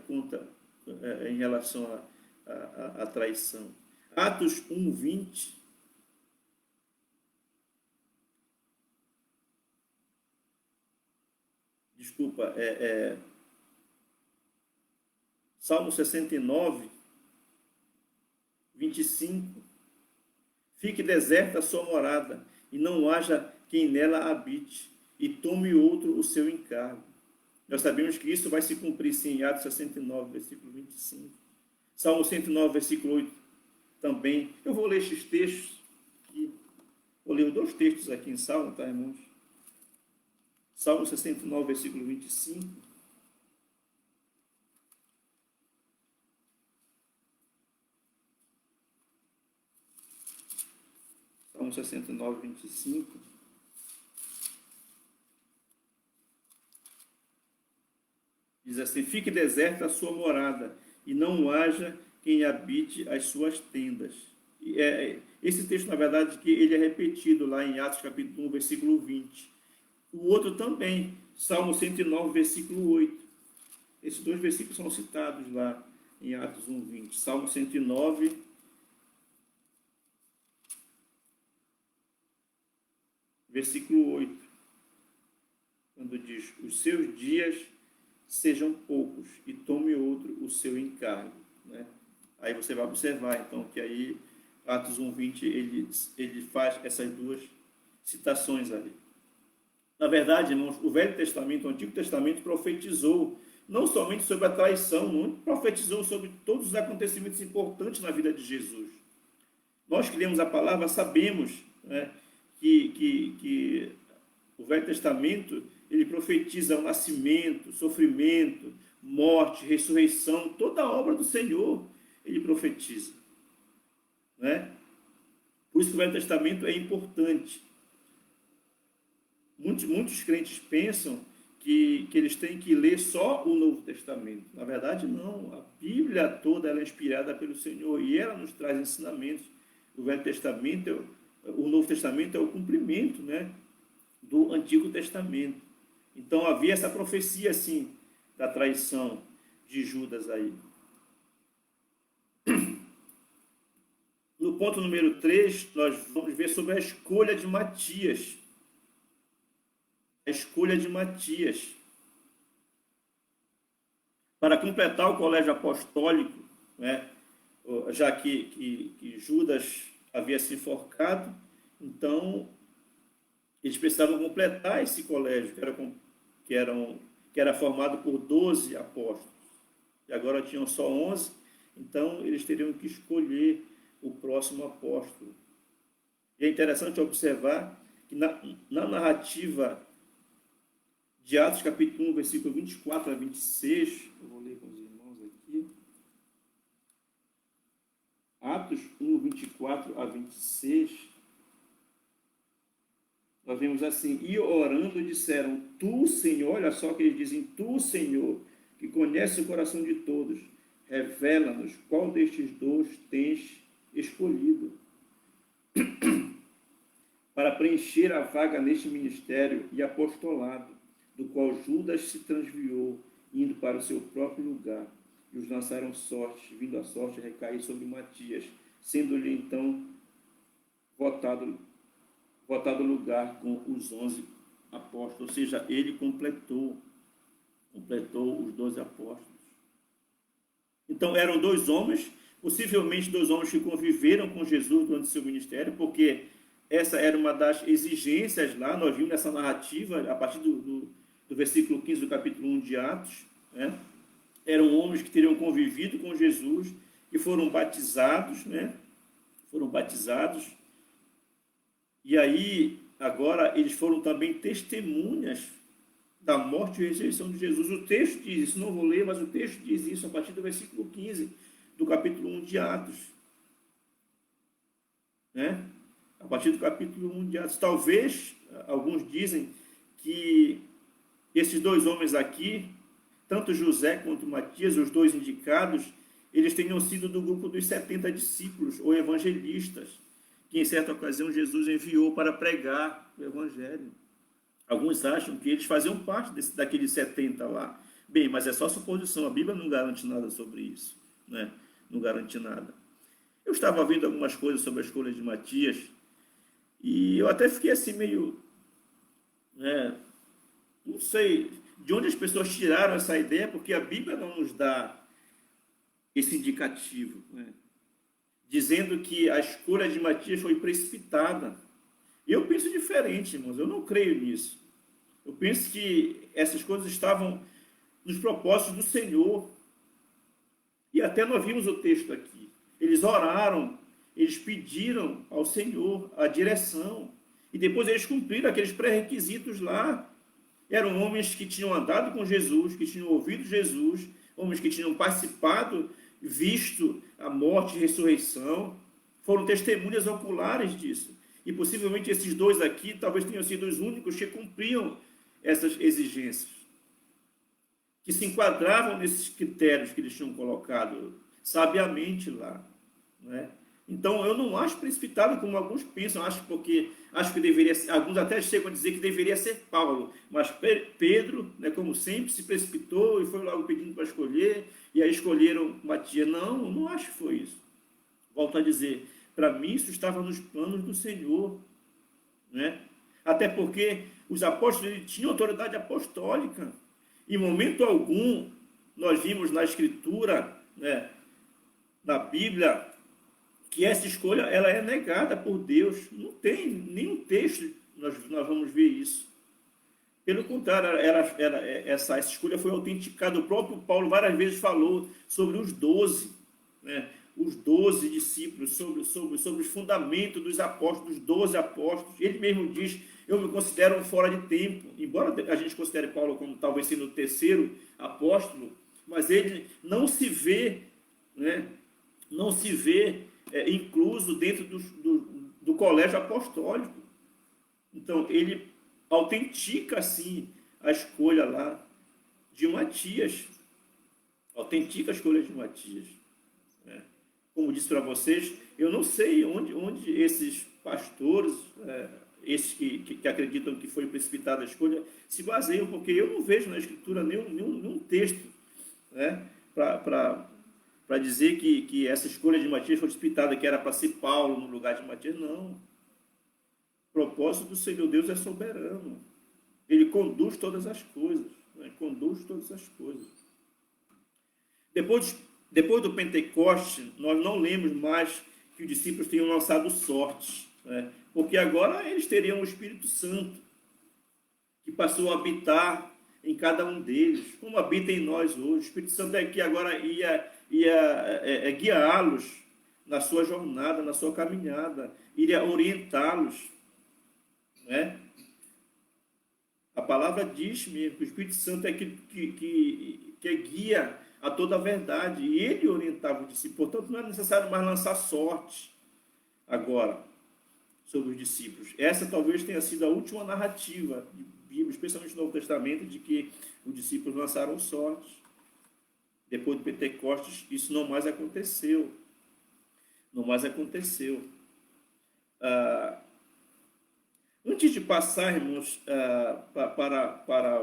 em relação à traição. Atos 1:20. Desculpa, Salmo 69, 25. Fique deserta a sua morada, e não haja quem nela habite, e tome outro o seu encargo. Nós sabemos que isso vai se cumprir sim, em Atos 69, versículo 25. Salmo 109, versículo 8 também. Eu vou ler estes textos aqui. Vou ler 2 textos aqui em Salmo, tá, irmãos? Salmo 69, versículo 25. Salmo 69, 25. Diz assim: fique deserta a sua morada, e não haja quem habite as suas tendas. Esse texto, na verdade, que ele é repetido lá em Atos capítulo 1, versículo 20. O outro também, Salmo 109, versículo 8. Esses 2 versículos são citados lá em Atos 1, 20. Salmo 109, versículo 8. Quando diz: os seus dias sejam poucos e tome outro o seu encargo, né? Aí você vai observar, então, que aí Atos 1:20 ele faz essas 2 citações ali. Na verdade, irmãos, o Velho Testamento, o Antigo Testamento profetizou não somente sobre a traição, não, profetizou sobre todos os acontecimentos importantes na vida de Jesus. Nós que lemos a palavra sabemos, né, que o Velho Testamento ele profetiza o nascimento, sofrimento, morte, ressurreição, toda a obra do Senhor ele profetiza, né? Por isso que o Velho Testamento é importante. Muitos crentes pensam que eles têm que ler só o Novo Testamento. Na verdade, não. A Bíblia toda ela é inspirada pelo Senhor e ela nos traz ensinamentos. O Velho Testamento, o Novo Testamento é o cumprimento, né, do Antigo Testamento. Então havia essa profecia assim da traição de Judas aí. No ponto número 3, nós vamos ver sobre a escolha de Matias. A escolha de Matias. Para completar o colégio apostólico, né, já que Judas havia se enforcado, então eles precisavam completar esse colégio, que era formado por 12 apóstolos. E agora tinham só 11, então eles teriam que escolher o próximo apóstolo. E é interessante observar que na narrativa de Atos capítulo 1, versículo 24 a 26, eu vou ler com os irmãos aqui. Atos 1, 24 a 26, nós vemos assim: e orando disseram, tu, Senhor, olha só que eles dizem, tu, Senhor, que conhece o coração de todos, revela-nos qual destes 2 tens escolhido para preencher a vaga neste ministério e apostolado, do qual Judas se transviou, indo para o seu próprio lugar, e os lançaram sorte, vindo a sorte recair sobre Matias, sendo-lhe então votado lugar com os 11 apóstolos, ou seja, ele completou os 12 apóstolos. Então eram 2 homens, possivelmente 2 homens que conviveram com Jesus durante seu ministério, porque essa era uma das exigências lá, nós vimos nessa narrativa, a partir do versículo 15 do capítulo 1 de Atos, né? Eram homens que teriam convivido com Jesus, que foram batizados, né? Foram batizados, e aí, agora, eles foram também testemunhas da morte e ressurreição de Jesus. O texto diz isso, não vou ler, mas o texto diz isso a partir do versículo 15 do capítulo 1 de Atos. Né? A partir do capítulo 1 de Atos. Talvez, alguns dizem que esses 2 homens aqui, tanto José quanto Matias, os 2 indicados, eles tenham sido do grupo dos 70 discípulos ou evangelistas, que em certa ocasião Jesus enviou para pregar o evangelho. Alguns acham que eles faziam parte daqueles 70 lá. Bem, mas é só suposição, a Bíblia não garante nada sobre isso, né? Não garante nada. Eu estava vendo algumas coisas sobre a escolha de Matias, e eu até fiquei assim meio, né, não sei de onde as pessoas tiraram essa ideia, porque a Bíblia não nos dá esse indicativo, né? Dizendo que a escolha de Matias foi precipitada. Eu penso diferente, irmãos, eu não creio nisso. Eu penso que essas coisas estavam nos propósitos do Senhor. E até nós vimos o texto aqui. Eles oraram, eles pediram ao Senhor a direção. E depois eles cumpriram aqueles pré-requisitos lá. Eram homens que tinham andado com Jesus, que tinham ouvido Jesus, homens que tinham participado, visto a morte e ressurreição. Foram testemunhas oculares disso. E possivelmente esses dois aqui talvez tenham sido os únicos que cumpriam essas exigências, que se enquadravam nesses critérios que eles tinham colocado sabiamente lá, né? Então, eu não acho precipitado como alguns pensam, acho que deveria ser, alguns até chegam a dizer que deveria ser Paulo, mas Pedro, né, como sempre, se precipitou e foi logo pedindo para escolher, e aí escolheram Matias. Não, não acho que foi isso. Volto a dizer, para mim isso estava nos planos do Senhor, né? Até porque os apóstolos tinham autoridade apostólica. Em momento algum, nós vimos na Escritura, né, na Bíblia, que essa escolha ela é negada por Deus. Não tem nenhum texto nós vamos ver isso. Pelo contrário, essa escolha foi autenticada. O próprio Paulo várias vezes falou sobre os 12, né, os 12 discípulos, sobre os fundamentos dos apóstolos, dos 12 apóstolos. Ele mesmo diz: eu me considero um fora de tempo, embora a gente considere Paulo como talvez sendo o terceiro apóstolo, mas ele não se vê, né, não se vê incluso dentro do colégio apostólico. Então, ele autentica, assim, a escolha lá de Matias. Autentica a escolha de Matias. Né? Como disse para vocês, eu não sei onde esses pastores, esses que acreditam que foi precipitada a escolha, se baseiam, porque eu não vejo na Escritura nenhum texto, né, para dizer que essa escolha de Matias foi precipitada, que era para ser Paulo no lugar de Matias. Não. O propósito do Senhor Deus é soberano. Ele conduz todas as coisas. Né? Conduz todas as coisas. Depois do Pentecoste, nós não lemos mais que os discípulos tenham lançado sorte, né? Porque agora eles teriam o Espírito Santo, que passou a habitar em cada um deles, como habita em nós hoje. O Espírito Santo aqui agora ia guiá-los na sua jornada, na sua caminhada, iria orientá-los, né? A palavra diz mesmo que o Espírito Santo é que guia a toda a verdade, e ele orientava os discípulos. Portanto, não é necessário mais lançar sorte agora sobre os discípulos. Essa talvez tenha sido a última narrativa de Bíblia, especialmente no Novo Testamento, de que os discípulos lançaram sorte. Depois do Pentecostes, isso não mais aconteceu. Não mais aconteceu. Antes de passar, irmãos, para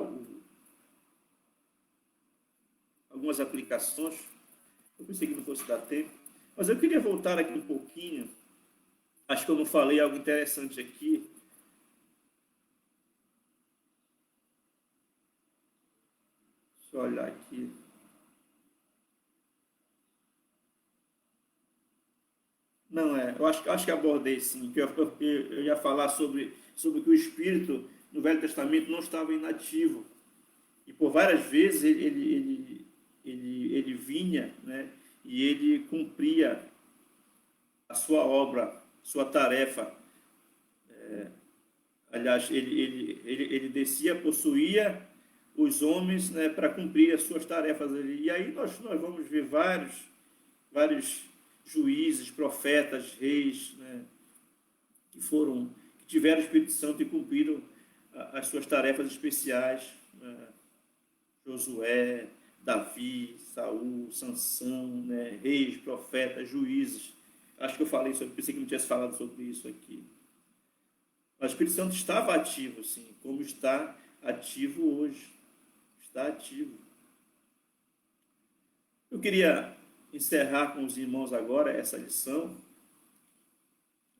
algumas aplicações, eu pensei que não fosse dar tempo, mas eu queria voltar aqui um pouquinho. Acho que eu não falei algo interessante aqui. Deixa eu olhar aqui. Não eu acho que abordei sim, que eu ia falar sobre que o Espírito no Velho Testamento não estava inativo. E por várias vezes ele vinha, né, e ele cumpria a sua obra, sua tarefa. Aliás, ele descia, possuía os homens, né, para cumprir as suas tarefas ali. E aí nós vamos ver vários juízes, profetas, reis, né, que tiveram o Espírito Santo e cumpriram as suas tarefas especiais. Né? Josué, Davi, Saul, Sansão, né, reis, profetas, juízes. Acho que eu falei sobre, pensei que não tivesse falado sobre isso aqui. Mas o Espírito Santo estava ativo, sim, como está ativo hoje. Está ativo. Eu queria encerrar com os irmãos agora essa lição.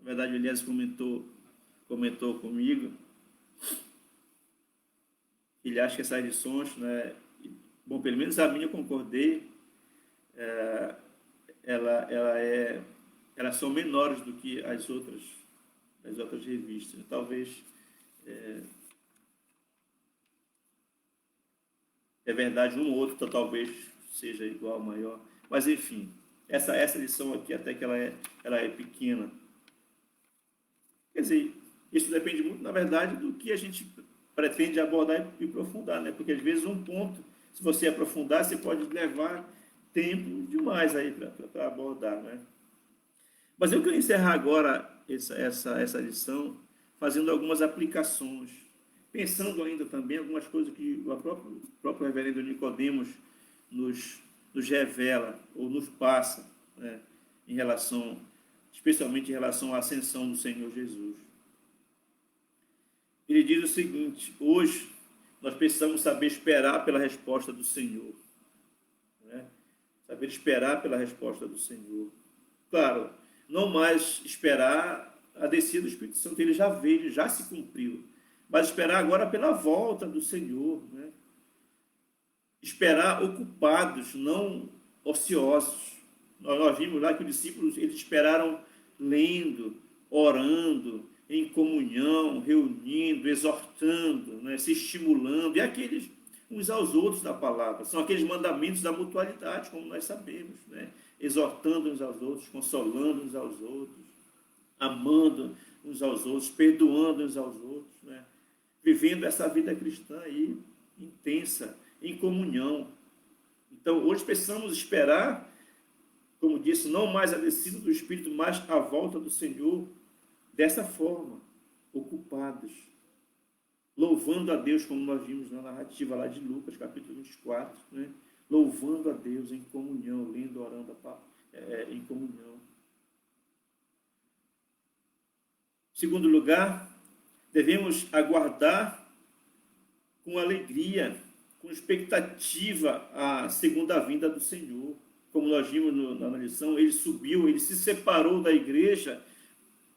Na verdade, o Elias comentou comigo. Ele acha que essas lições, né, bom, pelo menos a minha eu concordei, elas são menores do que as outras nas outras revistas. Talvez é verdade, um ou outro talvez seja igual, maior. Mas, enfim, essa lição aqui, até que ela é pequena. Quer dizer, isso depende muito, na verdade, do que a gente pretende abordar e aprofundar, né? Porque, às vezes, um ponto, se você aprofundar, você pode levar tempo demais aí para abordar, né? Mas eu quero encerrar agora essa lição fazendo algumas aplicações, pensando ainda também algumas coisas que o próprio reverendo Nicodemos nos revela ou nos passa, né, especialmente em relação à ascensão do Senhor Jesus. Ele diz o seguinte: hoje nós precisamos saber esperar pela resposta do Senhor, né? Saber esperar pela resposta do Senhor. Claro, não mais esperar a descida do Espírito Santo, ele já veio, ele já se cumpriu. Mas esperar agora pela volta do Senhor, né? Esperar ocupados, não ociosos. Nós vimos lá que os discípulos, eles esperaram lendo, orando, em comunhão, reunindo, exortando, né? Se estimulando, e aqueles uns aos outros da palavra. São aqueles mandamentos da mutualidade, como nós sabemos, né? Exortando uns aos outros, consolando uns aos outros, amando uns aos outros, perdoando uns aos outros, né? Vivendo essa vida cristã aí, intensa, em comunhão. Então, hoje precisamos esperar, como disse, não mais a descida do Espírito, mas a volta do Senhor, dessa forma, ocupados, louvando a Deus, como nós vimos na narrativa lá de Lucas, capítulo 24, né? Louvando a Deus em comunhão, lendo, orando em comunhão. Segundo lugar, devemos aguardar com alegria, com expectativa a segunda vinda do Senhor. Como nós vimos na lição, ele subiu, ele se separou da igreja,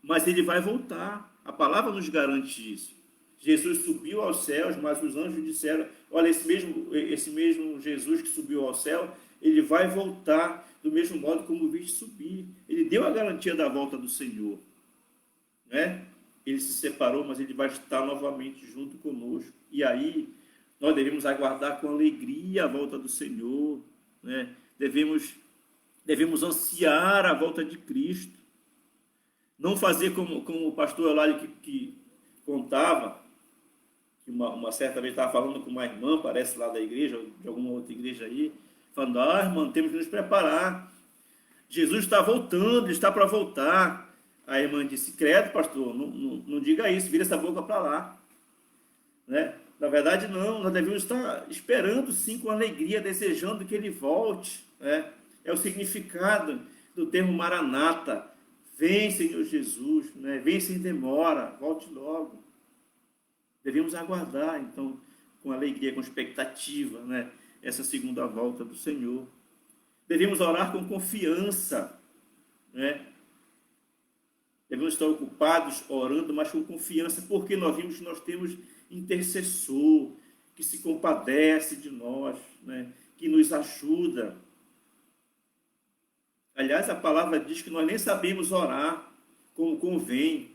mas ele vai voltar. A palavra nos garante isso. Jesus subiu aos céus, mas os anjos disseram: olha, esse mesmo Jesus que subiu ao céu, ele vai voltar do mesmo modo como viste subir. Ele deu a garantia da volta do Senhor, né? Ele se separou, mas ele vai estar novamente junto conosco. E aí nós devemos aguardar com alegria a volta do Senhor, né? Devemos ansiar a volta de Cristo. Não fazer como o pastor Eulário que contava, que uma certa vez estava falando com uma irmã, parece lá da igreja, ou de alguma outra igreja aí, falando: irmão, temos que nos preparar. Jesus está voltando, está para voltar. A irmã disse: credo, pastor, não diga isso, vira essa boca para lá. Né? Na verdade, não, nós devemos estar esperando sim com alegria, desejando que ele volte. Né? É o significado do termo Maranata. Vem, Senhor Jesus, né? Vem sem demora, volte logo. Devemos aguardar, então, com alegria, com expectativa, né? Essa segunda volta do Senhor. Devemos orar com confiança, né? Devemos estar ocupados orando, mas com confiança, porque nós vimos que nós temos intercessor, que se compadece de nós, né? Que nos ajuda. Aliás, a palavra diz que nós nem sabemos orar como convém,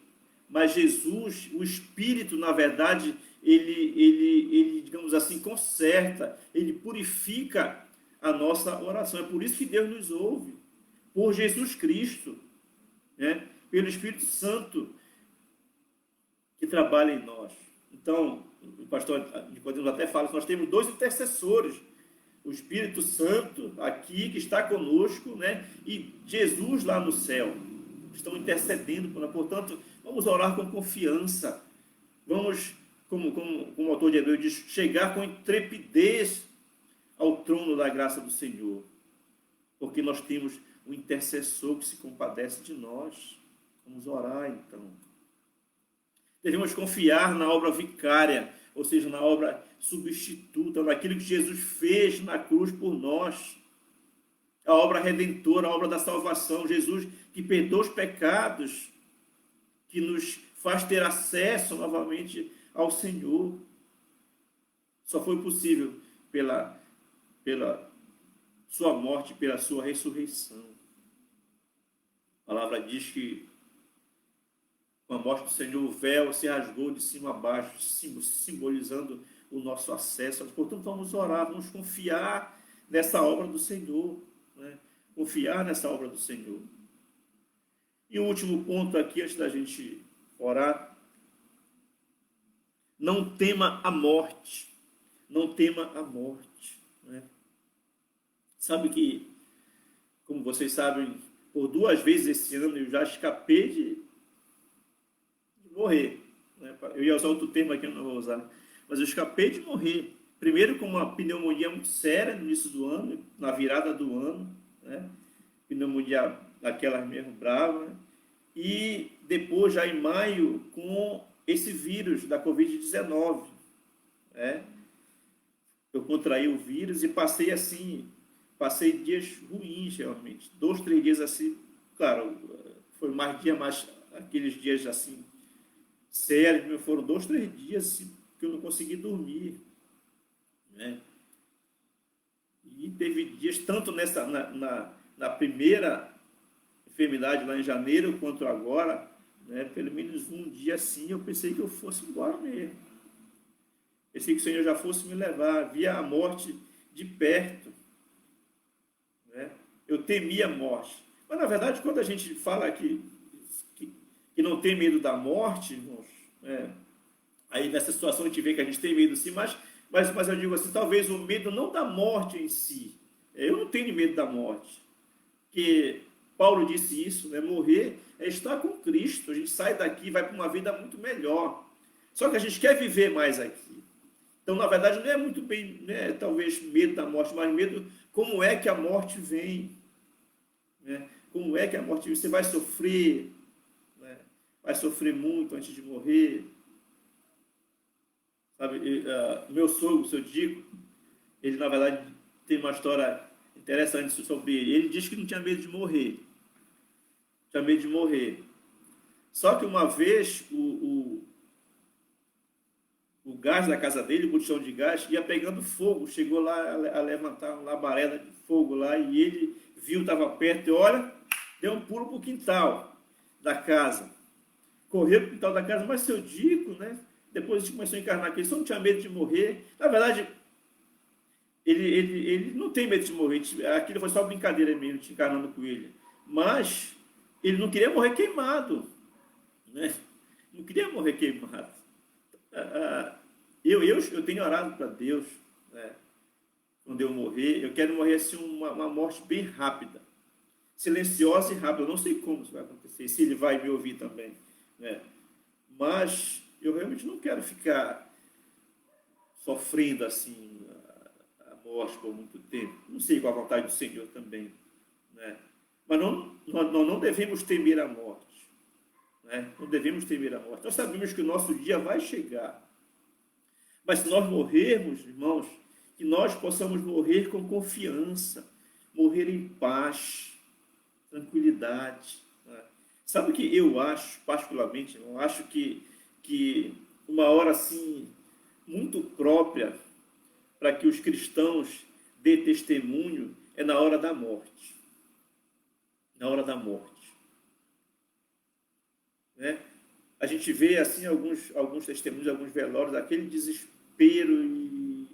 mas Jesus, o Espírito, na verdade, ele, digamos assim, conserta, ele purifica a nossa oração. É por isso que Deus nos ouve, por Jesus Cristo, né? Pelo Espírito Santo que trabalha em nós. Então, o pastor Nicodemos até fala que nós temos dois intercessores: o Espírito Santo aqui, que está conosco, né? E Jesus lá no céu, estão intercedendo. Portanto, vamos orar com confiança. Vamos, como o autor de Hebreus diz, chegar com intrepidez ao trono da graça do Senhor. Porque nós temos um intercessor que se compadece de nós. Vamos orar, então. Devemos confiar na obra vicária, ou seja, na obra substituta, naquilo que Jesus fez na cruz por nós. A obra redentora, a obra da salvação. Jesus que perdoa os pecados, que nos faz ter acesso novamente ao Senhor. Só foi possível pela sua morte, pela sua ressurreição. A palavra diz que Com a morte do Senhor, o véu se rasgou de cima a baixo, simbolizando o nosso acesso. Portanto, vamos orar, vamos confiar nessa obra do Senhor, né? Confiar nessa obra do Senhor. E o último ponto aqui, antes da gente orar: não tema a morte. Não tema a morte, né? Sabe que, como vocês sabem, por 2 vezes esse ano eu já escapei de morrer, né? Eu ia usar outro termo aqui, eu não vou usar, mas eu escapei de morrer. Primeiro com uma pneumonia muito séria no início do ano, na virada do ano, né? Pneumonia daquelas mesmo brava, né? E depois, já em maio, com esse vírus da Covid-19, né? Eu contraí o vírus e passei dias ruins, realmente. 2, 3 dias assim, claro, foi mais aqueles dias assim, sérios, foram 2, 3 dias assim, que eu não consegui dormir, né? E teve dias, tanto na primeira enfermidade lá em janeiro, quanto agora, né, pelo menos um dia assim, eu pensei que eu fosse embora mesmo. Pensei que o Senhor já fosse me levar, via a morte de perto, né? Eu temia a morte. Mas, na verdade, quando a gente fala que não tem medo da morte, irmãos, né, aí nessa situação a gente vê que a gente tem medo sim, mas eu digo assim, talvez o medo não da morte em si. Eu não tenho medo da morte, porque Paulo disse isso, né? Morrer é estar com Cristo. A gente sai daqui e vai para uma vida muito melhor. Só que a gente quer viver mais aqui. Então, na verdade, não é muito bem, né, talvez medo da morte, mas medo como é que a morte vem, né? Como é que a morte vem? Você vai sofrer, né? Vai sofrer muito antes de morrer. Sabe, meu sogro, o seu Dico, ele, na verdade, tem uma história interessante sobre ele. Ele diz que não tinha medo de morrer. Tinha medo de morrer. Só que uma vez o gás da casa dele, o botijão de gás, ia pegando fogo. Chegou lá a levantar uma labareda de fogo lá e ele viu, estava perto e olha, deu um pulo para o quintal da casa. Correu para o quintal da casa, mas seu Dico, né? Depois a gente começou a encarnar que ele só não tinha medo de morrer. Na verdade, ele não tem medo de morrer. Aquilo foi só brincadeira mesmo, te encarnando com ele. Mas ele não queria morrer queimado, né? Não queria morrer queimado. Eu tenho orado para Deus, né? Quando eu morrer, eu quero morrer assim, uma morte bem rápida, silenciosa e rápida. Eu não sei como isso vai acontecer, se ele vai me ouvir também, né? Mas eu realmente não quero ficar sofrendo assim a morte por muito tempo. Não sei qual a vontade do Senhor também, né? Mas nós não devemos temer a morte, né? Não devemos temer a morte. Nós sabemos que o nosso dia vai chegar. Mas se nós morrermos, irmãos, que nós possamos morrer com confiança, morrer em paz, tranquilidade, né? Sabe o que eu acho, particularmente, eu acho que uma hora assim, muito própria para que os cristãos dê testemunho é na hora da morte. Na hora da morte, né? A gente vê assim alguns testemunhos, alguns velórios, aquele desespero e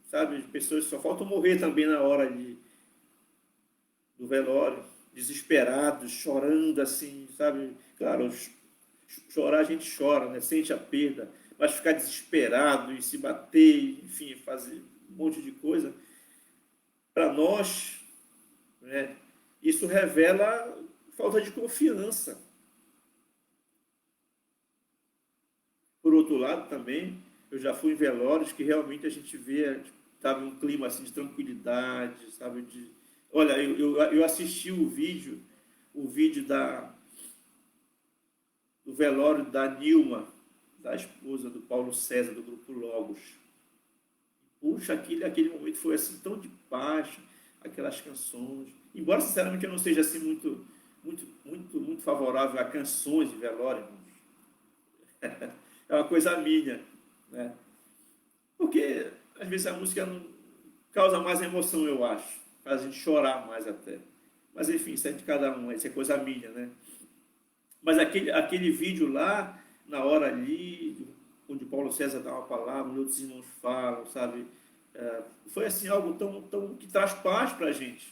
sabe, as pessoas só faltam morrer também na hora do velório, desesperados, chorando assim, sabe? Claro, chorar a gente chora, né? Sente a perda, mas ficar desesperado e se bater, enfim, fazer um monte de coisa, para nós, né, isso revela falta de confiança. Por outro lado, também, eu já fui em velórios que realmente a gente vê, sabe, um clima assim de tranquilidade, sabe? Olha, eu assisti o vídeo do velório da Nilma, da esposa do Paulo César, do Grupo Logos. Puxa, aquele momento foi assim tão de paz, aquelas canções. Embora, sinceramente, eu não seja assim muito favorável a canções de velório, irmãos. É uma coisa minha, né? Porque às vezes a música não causa mais emoção, eu acho, faz a gente chorar mais até. Mas enfim, isso é de cada um, isso é coisa minha, né? Mas aquele vídeo lá, na hora ali, onde Paulo César dá uma palavra, onde outros irmãos falam, sabe? Foi assim, algo tão que traz paz para a gente.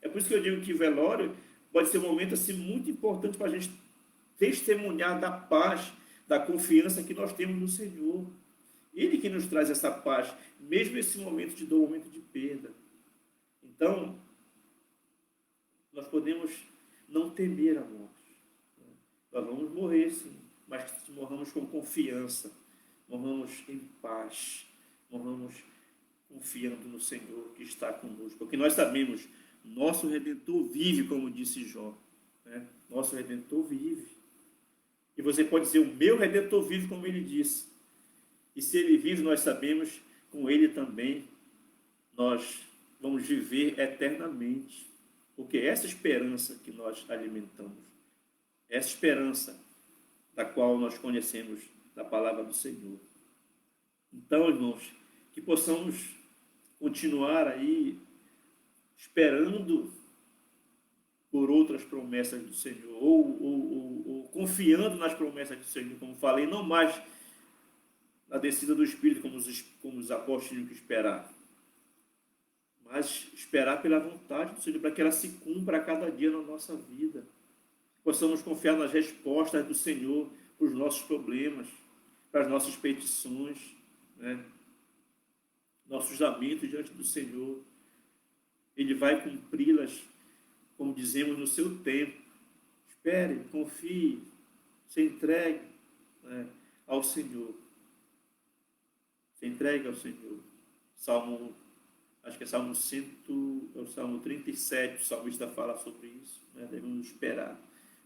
É por isso que eu digo que velório pode ser um momento assim, muito importante para a gente testemunhar da paz, da confiança que nós temos no Senhor. Ele que nos traz essa paz, mesmo esse momento de dor, momento de perda. Então, nós podemos não temer a morte. Nós vamos morrer, sim, mas que morramos com confiança, morramos em paz, morramos confiando no Senhor que está conosco. Porque nós sabemos, nosso Redentor vive, como disse Jó. Né? Nosso Redentor vive. E você pode dizer, o meu Redentor vive, como ele disse. E se ele vive, nós sabemos, com ele também nós vamos viver eternamente. Porque essa esperança que nós alimentamos, essa esperança da qual nós conhecemos da palavra do Senhor. Então, irmãos, que possamos continuar aí esperando por outras promessas do Senhor, ou confiando nas promessas do Senhor, como falei, não mais na descida do Espírito, como os apóstolos tinham que esperar, mas esperar pela vontade do Senhor, para que ela se cumpra a cada dia na nossa vida. Possamos confiar nas respostas do Senhor para os nossos problemas, para as nossas petições, né? Nossos lamentos diante do Senhor. Ele vai cumpri-las, como dizemos, no seu tempo. Espere, confie, se entregue, né, ao Senhor. Se entregue ao Senhor. Salmo, acho que é Salmo 37, o salmista fala sobre isso. Né? Devemos esperar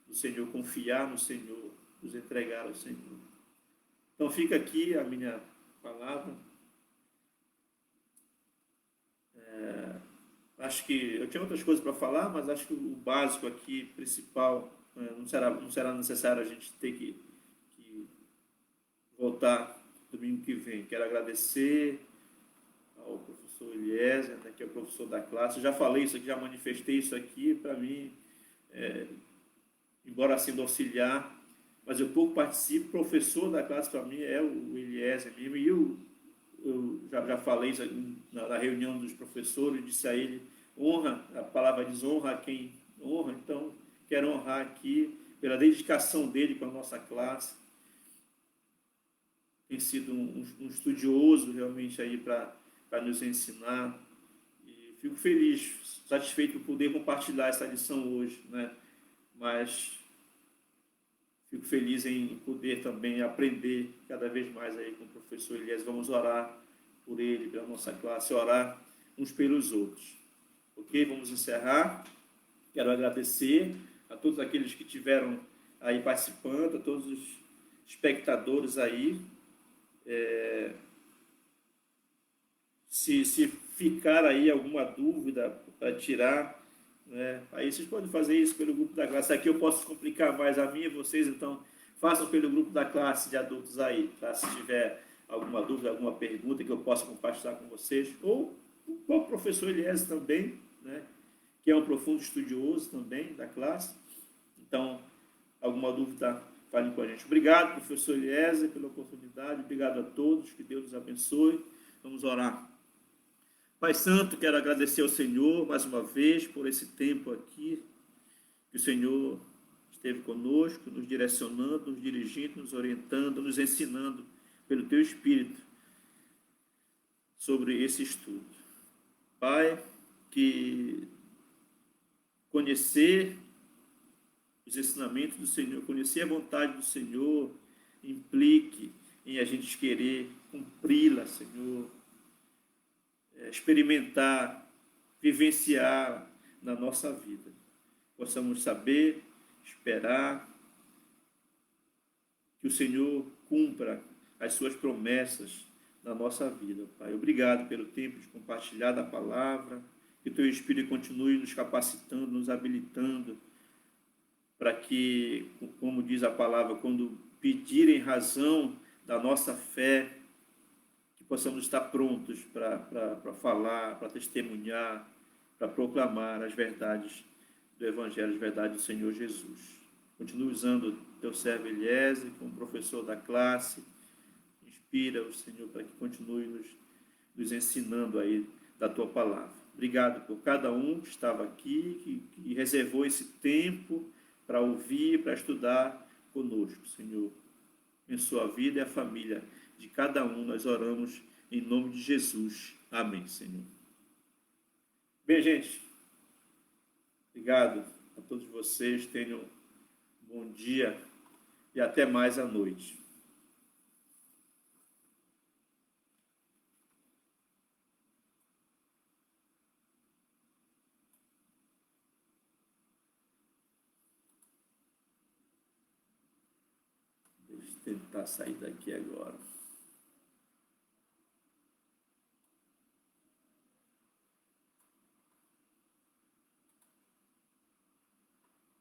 no Senhor, confiar no Senhor, nos entregar ao Senhor. Então fica aqui a minha palavra. Acho que eu tinha outras coisas para falar, mas acho que o básico aqui, principal, não será necessário a gente ter que voltar domingo que vem. Quero agradecer ao professor Eliezer, né, que é o professor da classe. Eu já falei isso aqui, já manifestei isso aqui. Para mim, embora sendo auxiliar, mas eu pouco participo. O professor da classe para mim é o Eliezer mesmo. E eu já falei isso na reunião dos professores, disse a ele, honra, a palavra diz honra a quem honra, então quero honrar aqui pela dedicação dele com a nossa classe. Tem sido um estudioso realmente aí para nos ensinar, e fico feliz, satisfeito por poder compartilhar essa lição hoje, né? Mas fico feliz em poder também aprender cada vez mais aí com o professor Elias. Vamos orar por ele, pela nossa classe, orar uns pelos outros. Ok? Vamos encerrar. Quero agradecer a todos aqueles que estiveram aí participando, a todos os espectadores aí. Se ficar aí alguma dúvida para tirar, né, aí vocês podem fazer isso pelo grupo da classe. Aqui eu posso complicar mais a mim e vocês, então façam pelo grupo da classe de adultos aí, tá? Se tiver alguma dúvida, alguma pergunta que eu possa compartilhar com vocês, ou o próprio professor Elias também, né, que é um profundo estudioso também da classe. Então, alguma dúvida, falem com a gente. Obrigado, professor Elias, pela oportunidade. Obrigado a todos, que Deus os abençoe. Vamos orar. Pai Santo, quero agradecer ao Senhor mais uma vez por esse tempo aqui, que o Senhor esteve conosco, nos direcionando, nos dirigindo, nos orientando, nos ensinando pelo Teu Espírito sobre esse estudo. Pai, que conhecer os ensinamentos do Senhor, conhecer a vontade do Senhor, implique em a gente querer cumpri-la, Senhor, experimentar, vivenciar na nossa vida. Possamos saber, esperar, que o Senhor cumpra as suas promessas na nossa vida, Pai. Obrigado pelo tempo de compartilhar da palavra, que o Teu Espírito continue nos capacitando, nos habilitando, para que, como diz a palavra, quando pedirem razão da nossa fé, que possamos estar prontos para falar, para testemunhar, para proclamar as verdades do Evangelho, as verdades do Senhor Jesus. Continue usando teu servo Eliezer como professor da classe. Inspira-o, Senhor, para que continue nos ensinando aí da tua palavra. Obrigado por cada um que estava aqui, que reservou esse tempo para ouvir, para estudar conosco, Senhor. Abençoa a vida e a família de cada um. Nós oramos em nome de Jesus. Amém, Senhor. Bem, gente, obrigado a todos vocês. Tenham um bom dia e até mais à noite. Deixa eu tentar sair daqui agora.